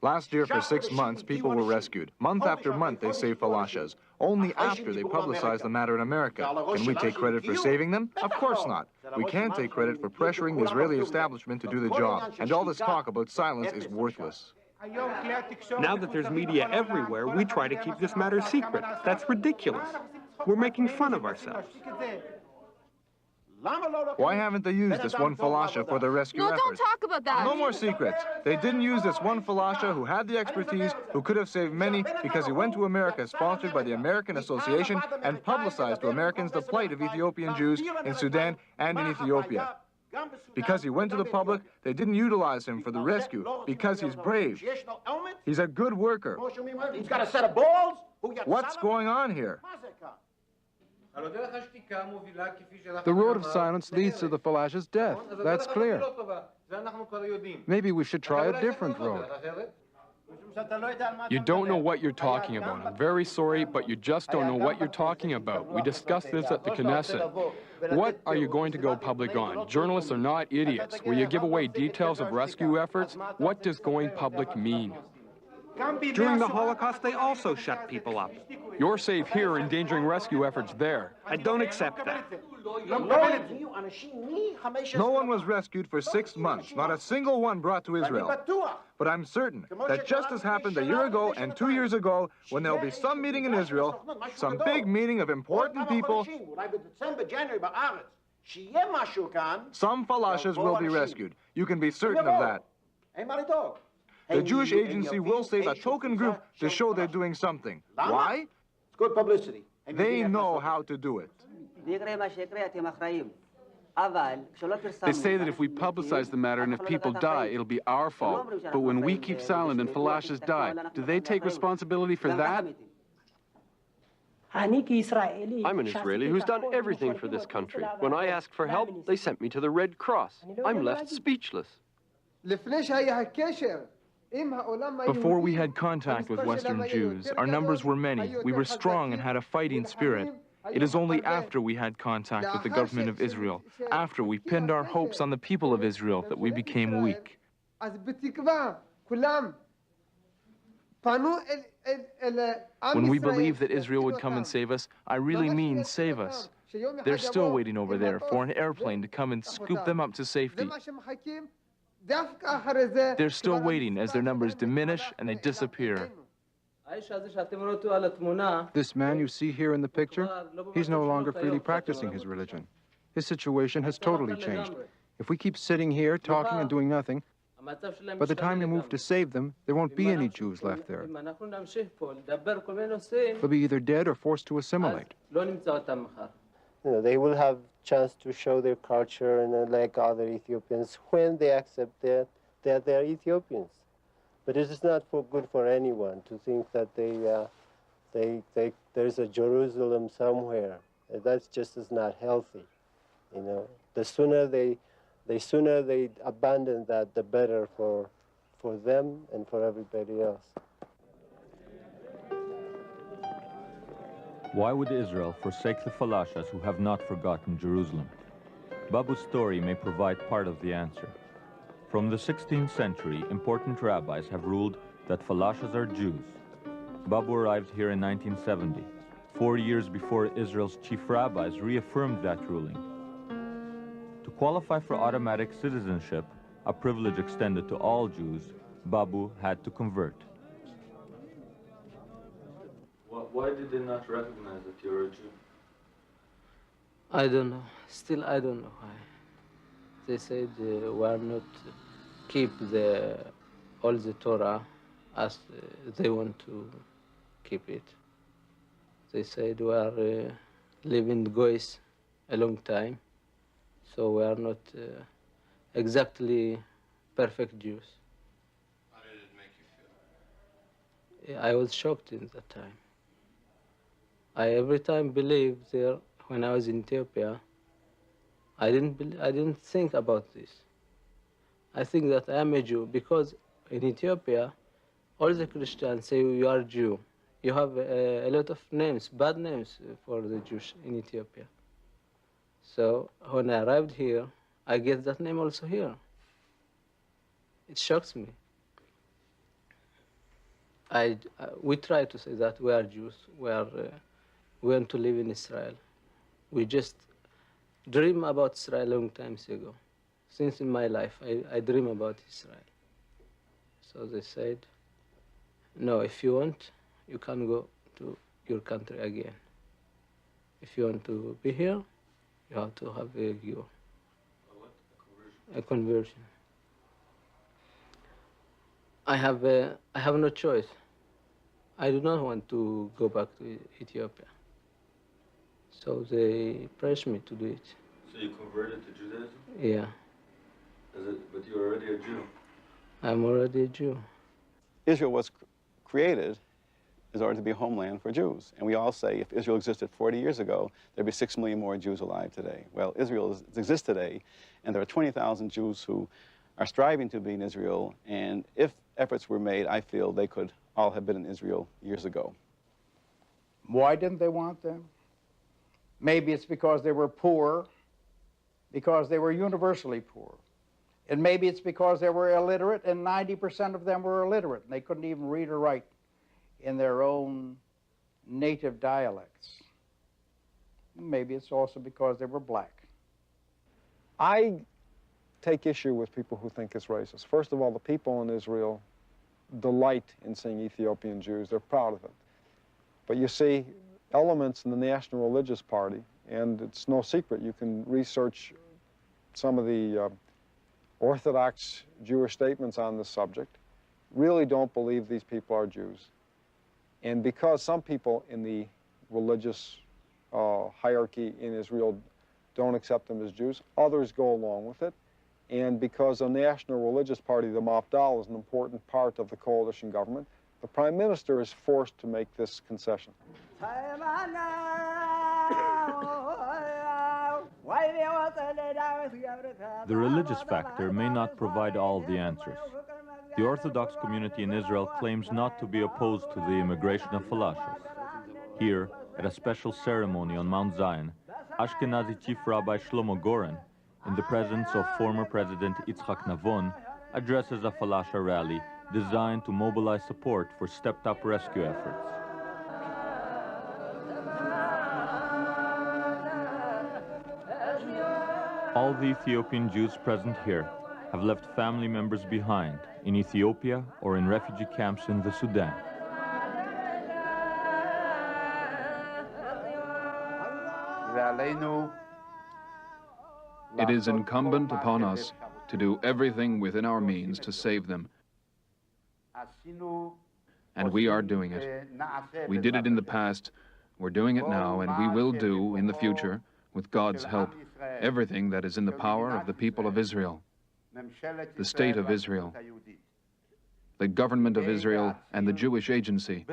Last year, for 6 months, people were rescued. Month after month, they saved Falashas. Only after they publicized the matter in America. Can we take credit for saving them? Of course not. We can't take credit for pressuring the Israeli establishment to do the job. And all this talk about silence is worthless. Now that there's media everywhere, we try to keep this matter secret. That's ridiculous. We're making fun of ourselves. Why haven't they used this one Falasha for their rescue efforts? Don't talk about that. No more secrets. They didn't use this one Falasha who had the expertise, who could have saved many, because he went to America sponsored by the American Association and publicized to Americans the plight of Ethiopian Jews in Sudan and in Ethiopia. Because he went to the public, they didn't utilize him for the rescue, because he's brave. He's a good worker. He's got a set of balls. What's going on here? The road of silence leads to the Falasha's death. That's clear. Maybe we should try a different road. You don't know what you're talking about. I'm very sorry, but you just don't know what you're talking about. We discussed this at the Knesset. What are you going to go public on? Journalists are not idiots. Will you give away details of rescue efforts? What does going public mean? During the Holocaust, they also shut people up. You're safe here, endangering rescue efforts there. I don't accept that. No one was rescued for 6 months, not a single one brought to Israel. But I'm certain that just as happened a year ago and 2 years ago, when there'll be some meeting in Israel, some big meeting of important people, some Falashas will be rescued. You can be certain of that. The Jewish Agency will save a token group to show they're doing something. Why? It's good publicity. They know how to do it. They say that if we publicize the matter and if people die, it'll be our fault. But when we keep silent and Falashas die, do they take responsibility for that? I'm an Israeli who's done everything for this country. When I asked for help, they sent me to the Red Cross. I'm left speechless. Before we had contact with Western Jews, our numbers were many. We were strong and had a fighting spirit. It is only after we had contact with the government of Israel, after we pinned our hopes on the people of Israel, that we became weak. When we believed that Israel would come and save us, I really mean save us. They're still waiting over there for an airplane to come and scoop them up to safety. They're still waiting as their numbers diminish and they disappear. This man you see here in the picture, he's no longer freely practicing his religion. His situation has totally changed. If we keep sitting here, talking and doing nothing, by the time you move to save them, there won't be any Jews left there. They'll be either dead or forced to assimilate. They will have chance to show their culture and like other Ethiopians when they accept that they're Ethiopians. But it is not good for anyone to think that there's a Jerusalem somewhere. That's just is not healthy. The sooner they abandon that, the better for them and for everybody else. Why would Israel forsake the Falashas who have not forgotten Jerusalem? Babu's story may provide part of the answer. From the 16th century, important rabbis have ruled that Falashas are Jews. Babu arrived here in 1970, 4 years before Israel's chief rabbis reaffirmed that ruling. To qualify for automatic citizenship, a privilege extended to all Jews, Babu had to convert. Why did they not recognize that you're a Jew? I don't know. Still, I don't know why. They said we are not keep all the Torah as they want to keep it. They said we are living Goys a long time, so we are not exactly perfect Jews. How did it make you feel? I was shocked in that time. I every time believed there when I was in Ethiopia. I didn't think about this. I think that I am a Jew because in Ethiopia, all the Christians say you are Jew. You have a lot of names, bad names for the Jews in Ethiopia. So when I arrived here, I get that name also here. It shocks me. We try to say that we are Jews. We want to live in Israel. We just dream about Israel long times ago. Since in my life, I dream about Israel. So they said, no, if you want, you can go to your country again. If you want to be here, you have to have a conversion. I have no choice. I do not want to go back to Ethiopia. So they pressed me to do it. So you converted to Judaism? Yeah. But you're already a Jew. I'm already a Jew. Israel was created in order to be a homeland for Jews. And we all say if Israel existed 40 years ago, there'd be 6 million more Jews alive today. Well, Israel exists today, and there are 20,000 Jews who are striving to be in Israel. And if efforts were made, I feel they could all have been in Israel years ago. Why didn't they want them? Maybe it's because they were poor, because they were universally poor. And maybe it's because they were illiterate, and 90% of them were illiterate, and they couldn't even read or write in their own native dialects. Maybe it's also because they were black. I take issue with people who think it's racist. First of all, the people in Israel delight in seeing Ethiopian Jews. They're proud of it. But you see elements in the National Religious Party, and it's no secret. You can research some of the Orthodox Jewish statements on this subject, really don't believe these people are Jews. And because some people in the religious hierarchy in Israel don't accept them as Jews, others go along with it. And because the National Religious Party, the Mafdal, is an important part of the coalition government, the Prime Minister is forced to make this concession. The religious factor may not provide all the answers. The Orthodox community in Israel claims not to be opposed to the immigration of Falashas. Here, at a special ceremony on Mount Zion, Ashkenazi Chief Rabbi Shlomo Goren, in the presence of former President Yitzhak Navon, addresses a Falasha rally designed to mobilize support for stepped-up rescue efforts. All the Ethiopian Jews present here have left family members behind in Ethiopia or in refugee camps in the Sudan. ועלינו It is incumbent upon us to do everything within our means to save them. And we are doing it. We did it in the past, we're doing it now, and we will do in the future, with God's help, everything that is in the power of the people of Israel, the state of Israel, the government of Israel, and the Jewish agency,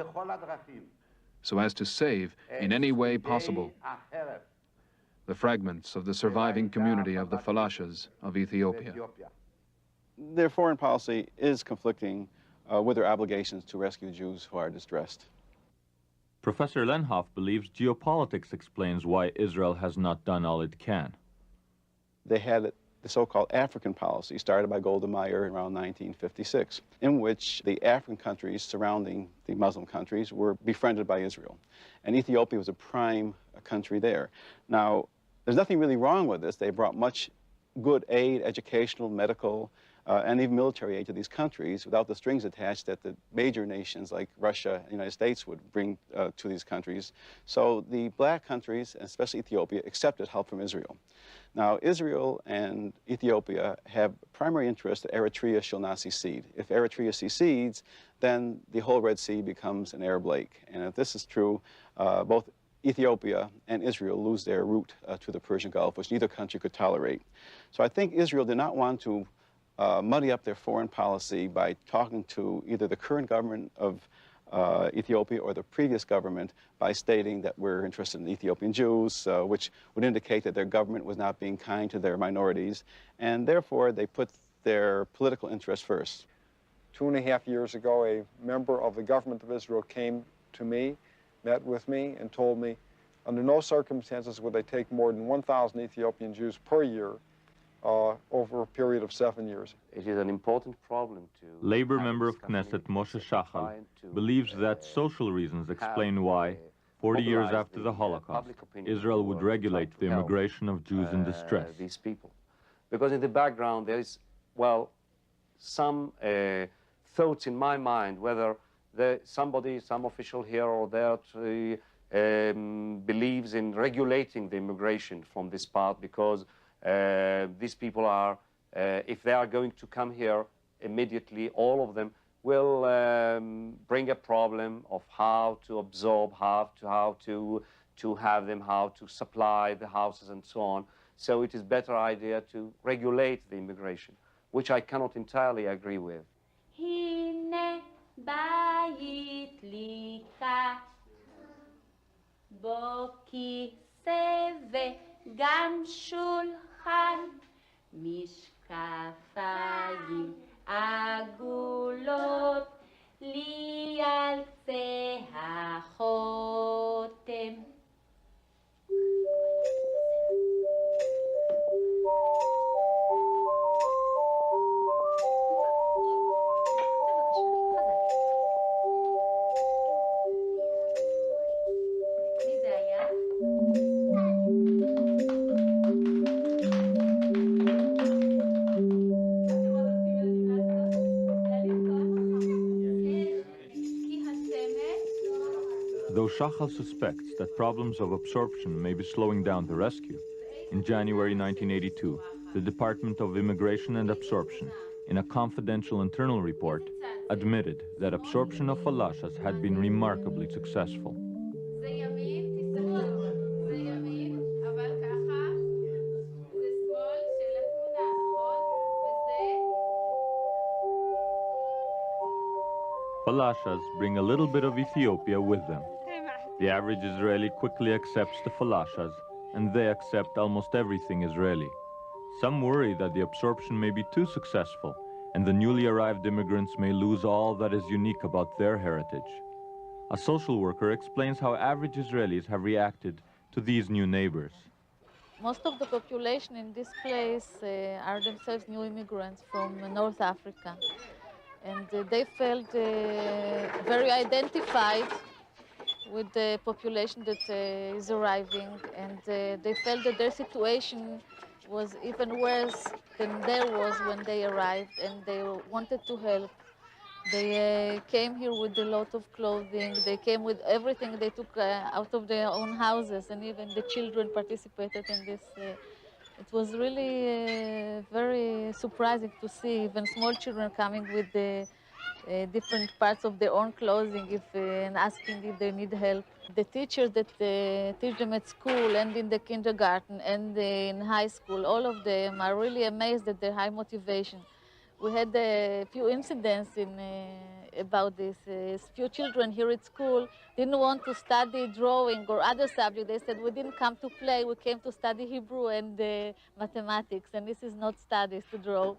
so as to save, in any way possible, the fragments of the surviving community of the Falashas of Ethiopia. Their foreign policy is conflicting with their obligations to rescue Jews who are distressed. Professor Lenhoff believes geopolitics explains why Israel has not done all it can. They had the so-called African policy started by Golda Meir around 1956, in which the African countries surrounding the Muslim countries were befriended by Israel. And Ethiopia was a prime country there. Now, there's nothing really wrong with this. They brought much good aid, educational, medical, and even military aid to these countries without the strings attached that the major nations like Russia and the United States would bring to these countries. So the black countries, and especially Ethiopia, accepted help from Israel. Now, Israel and Ethiopia have primary interest that Eritrea shall not secede. If Eritrea secedes, then the whole Red Sea becomes an Arab lake. And if this is true, both Ethiopia and Israel lose their route to the Persian Gulf, which neither country could tolerate. So I think Israel did not want to muddy up their foreign policy by talking to either the current government of Ethiopia or the previous government by stating that we're interested in Ethiopian Jews, which would indicate that their government was not being kind to their minorities, and therefore they put their political interests first. 2.5 years ago, a member of the government of Israel came to me, met with me, and told me under no circumstances would they take more than 1,000 Ethiopian Jews per year over a period of 7 years. It is an important problem to... Labor member of Knesset Moshe Shachal believes that social reasons explain why, 40 years after the Holocaust, Israel would regulate the immigration of Jews in distress. These people. Because in the background there is, well, some thoughts in my mind whether somebody, some official here or there believes in regulating the immigration from this part because these people are, if they are going to come here immediately, all of them will bring a problem of how to absorb, how to have them, how to supply the houses and so on. So it is better idea to regulate the immigration, which I cannot entirely agree with. הנה בית ליקה, בו כיסא וגם שולחן, משקפיים עגולות, לי על קצה החותם. Though Shachal suspects that problems of absorption may be slowing down the rescue, in January 1982, the Department of Immigration and Absorption, in a confidential internal report, admitted that absorption of Falashas had been remarkably successful. Falashas bring a little bit of Ethiopia with them. The average Israeli quickly accepts the Falashas, and they accept almost everything Israeli. Some worry that the absorption may be too successful, and the newly arrived immigrants may lose all that is unique about their heritage. A social worker explains how average Israelis have reacted to these new neighbors. Most of the population in this place are themselves new immigrants from North Africa. And they felt very identified with the population that is arriving, and they felt that their situation was even worse than theirs was when they arrived, and they wanted to help. They came here with a lot of clothing. They came with everything they took out of their own houses, and even the children participated in this It was really very surprising to see even small children coming with different parts of their own clothing and asking if they need help. The teachers that teach them at school and in the kindergarten and in high school, all of them are really amazed at their high motivation. We had a few incidents about this. A few children here at school didn't want to study drawing or other subjects. They said, we didn't come to play, we came to study Hebrew and mathematics, and this is not studies to draw.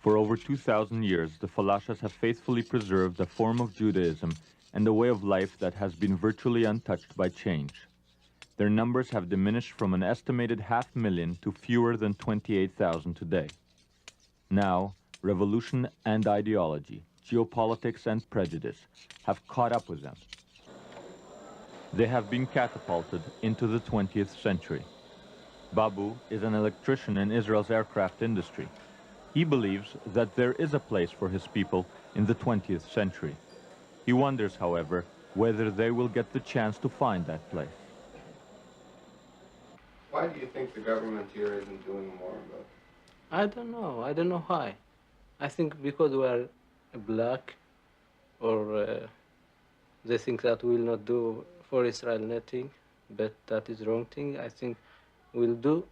For over 2,000 years, the Falashas have faithfully preserved a form of Judaism and a way of life that has been virtually untouched by change. Their numbers have diminished from an estimated 500,000 to fewer than 28,000 today. Now, revolution and ideology, geopolitics and prejudice have caught up with them. They have been catapulted into the 20th century. Babu is an electrician in Israel's aircraft industry. He believes that there is a place for his people in the 20th century. He wonders, however, whether they will get the chance to find that place. Why do you think the government here isn't doing more about it? I don't know. I don't know why. I think because we are black, or they think that we will not do for Israel nothing, but that is wrong thing. I think we'll do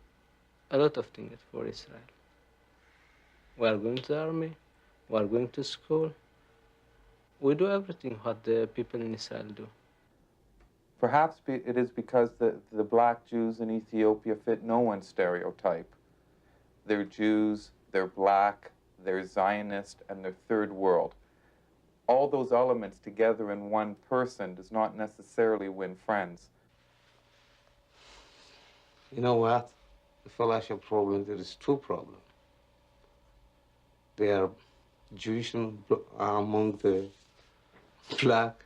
a lot of things for Israel. We are going to the army, we are going to school. We do everything what the people in Israel do. Perhaps it is because the black Jews in Ethiopia fit no one's stereotype. They're Jews, they're black, they're Zionist, and they're third world. All those elements together in one person does not necessarily win friends. You know what? The Falasha problem, there is two problems. They are Jewish among the black,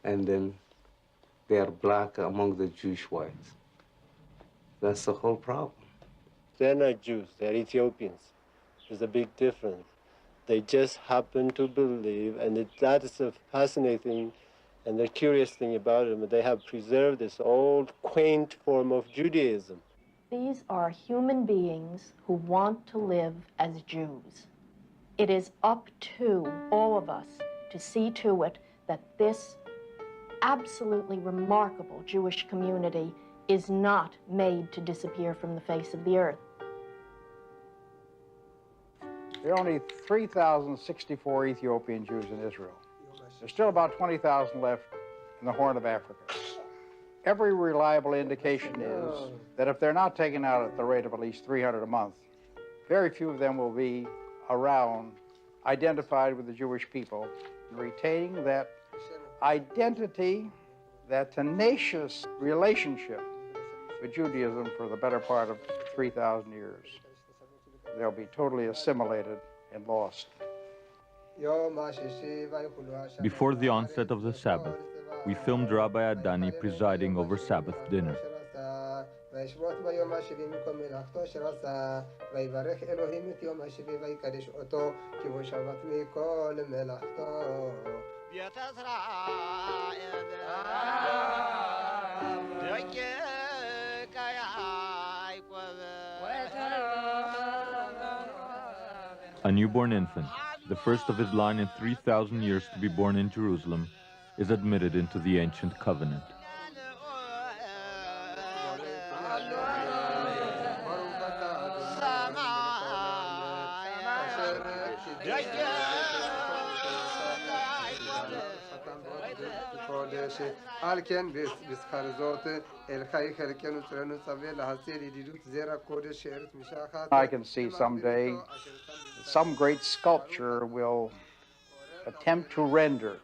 and then they are black among the Jewish whites. That's the whole problem. They're not Jews, they're Ethiopians. There's a big difference. They just happen to believe, and that is a fascinating and the curious thing about them. They have preserved this old, quaint form of Judaism. These are human beings who want to live as Jews. It is up to all of us to see to it that this absolutely remarkable Jewish community is not made to disappear from the face of the earth. There are only 3,064 Ethiopian Jews in Israel. There's still about 20,000 left in the Horn of Africa. Every reliable indication is that if they're not taken out at the rate of at least 300 a month, very few of them will be around, identified with the Jewish people, and retaining that identity, that tenacious relationship with Judaism for the better part of 3,000 years. They'll be totally assimilated and lost. Before the onset of the Sabbath, we filmed Rabbi Adani presiding over Sabbath dinner. A newborn infant, the first of his line in 3,000 years to be born in Jerusalem, is admitted into the ancient covenant. I can see someday some great sculpture will attempt to render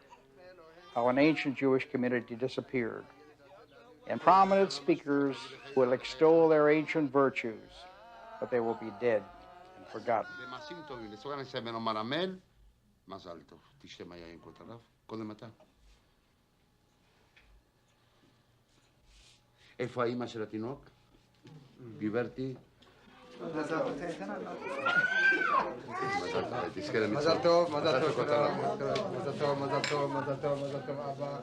how an ancient Jewish community disappeared. And prominent speakers will extol their ancient virtues, but they will be dead and forgotten. איפה האמא של התינוק? גברתי? מזל טוב, מזל טוב, מזל טוב, מזל טוב, מזל טוב, מזל טוב, אבא.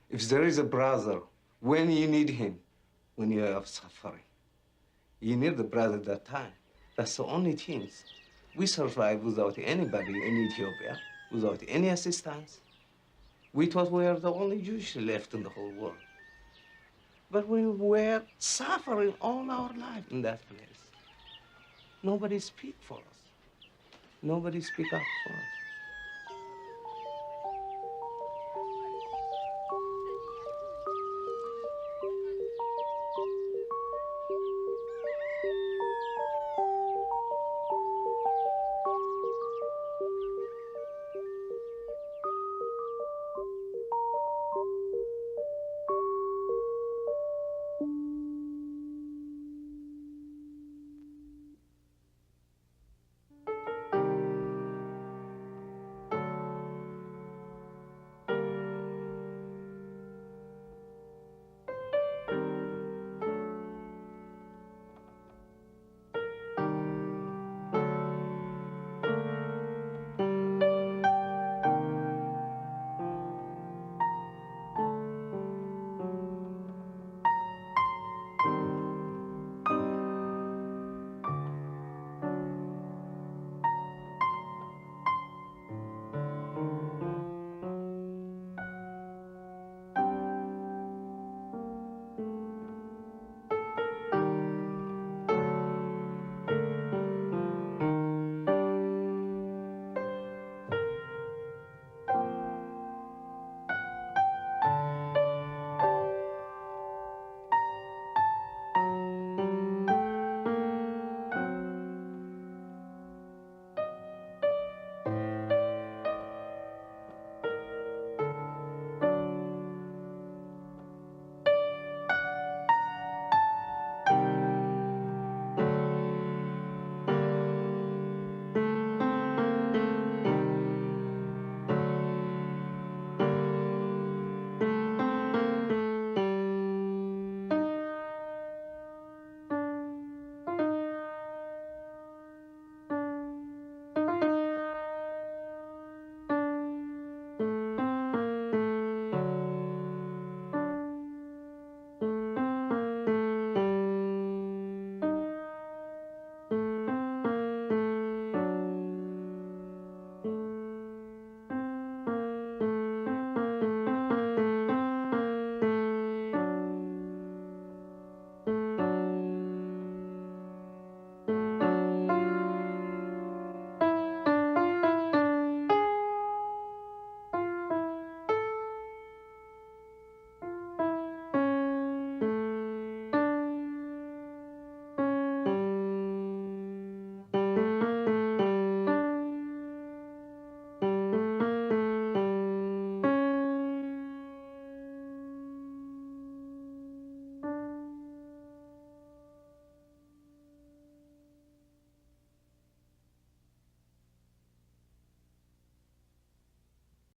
If there is a brother, when you need him, when you are suffering, you need the brother that time. That's the only things. We survive without anybody in Ethiopia, without any assistance. We thought we were the only Jews left in the whole world. But we were suffering all our life in that place. Nobody speak for us. Nobody speak up for us.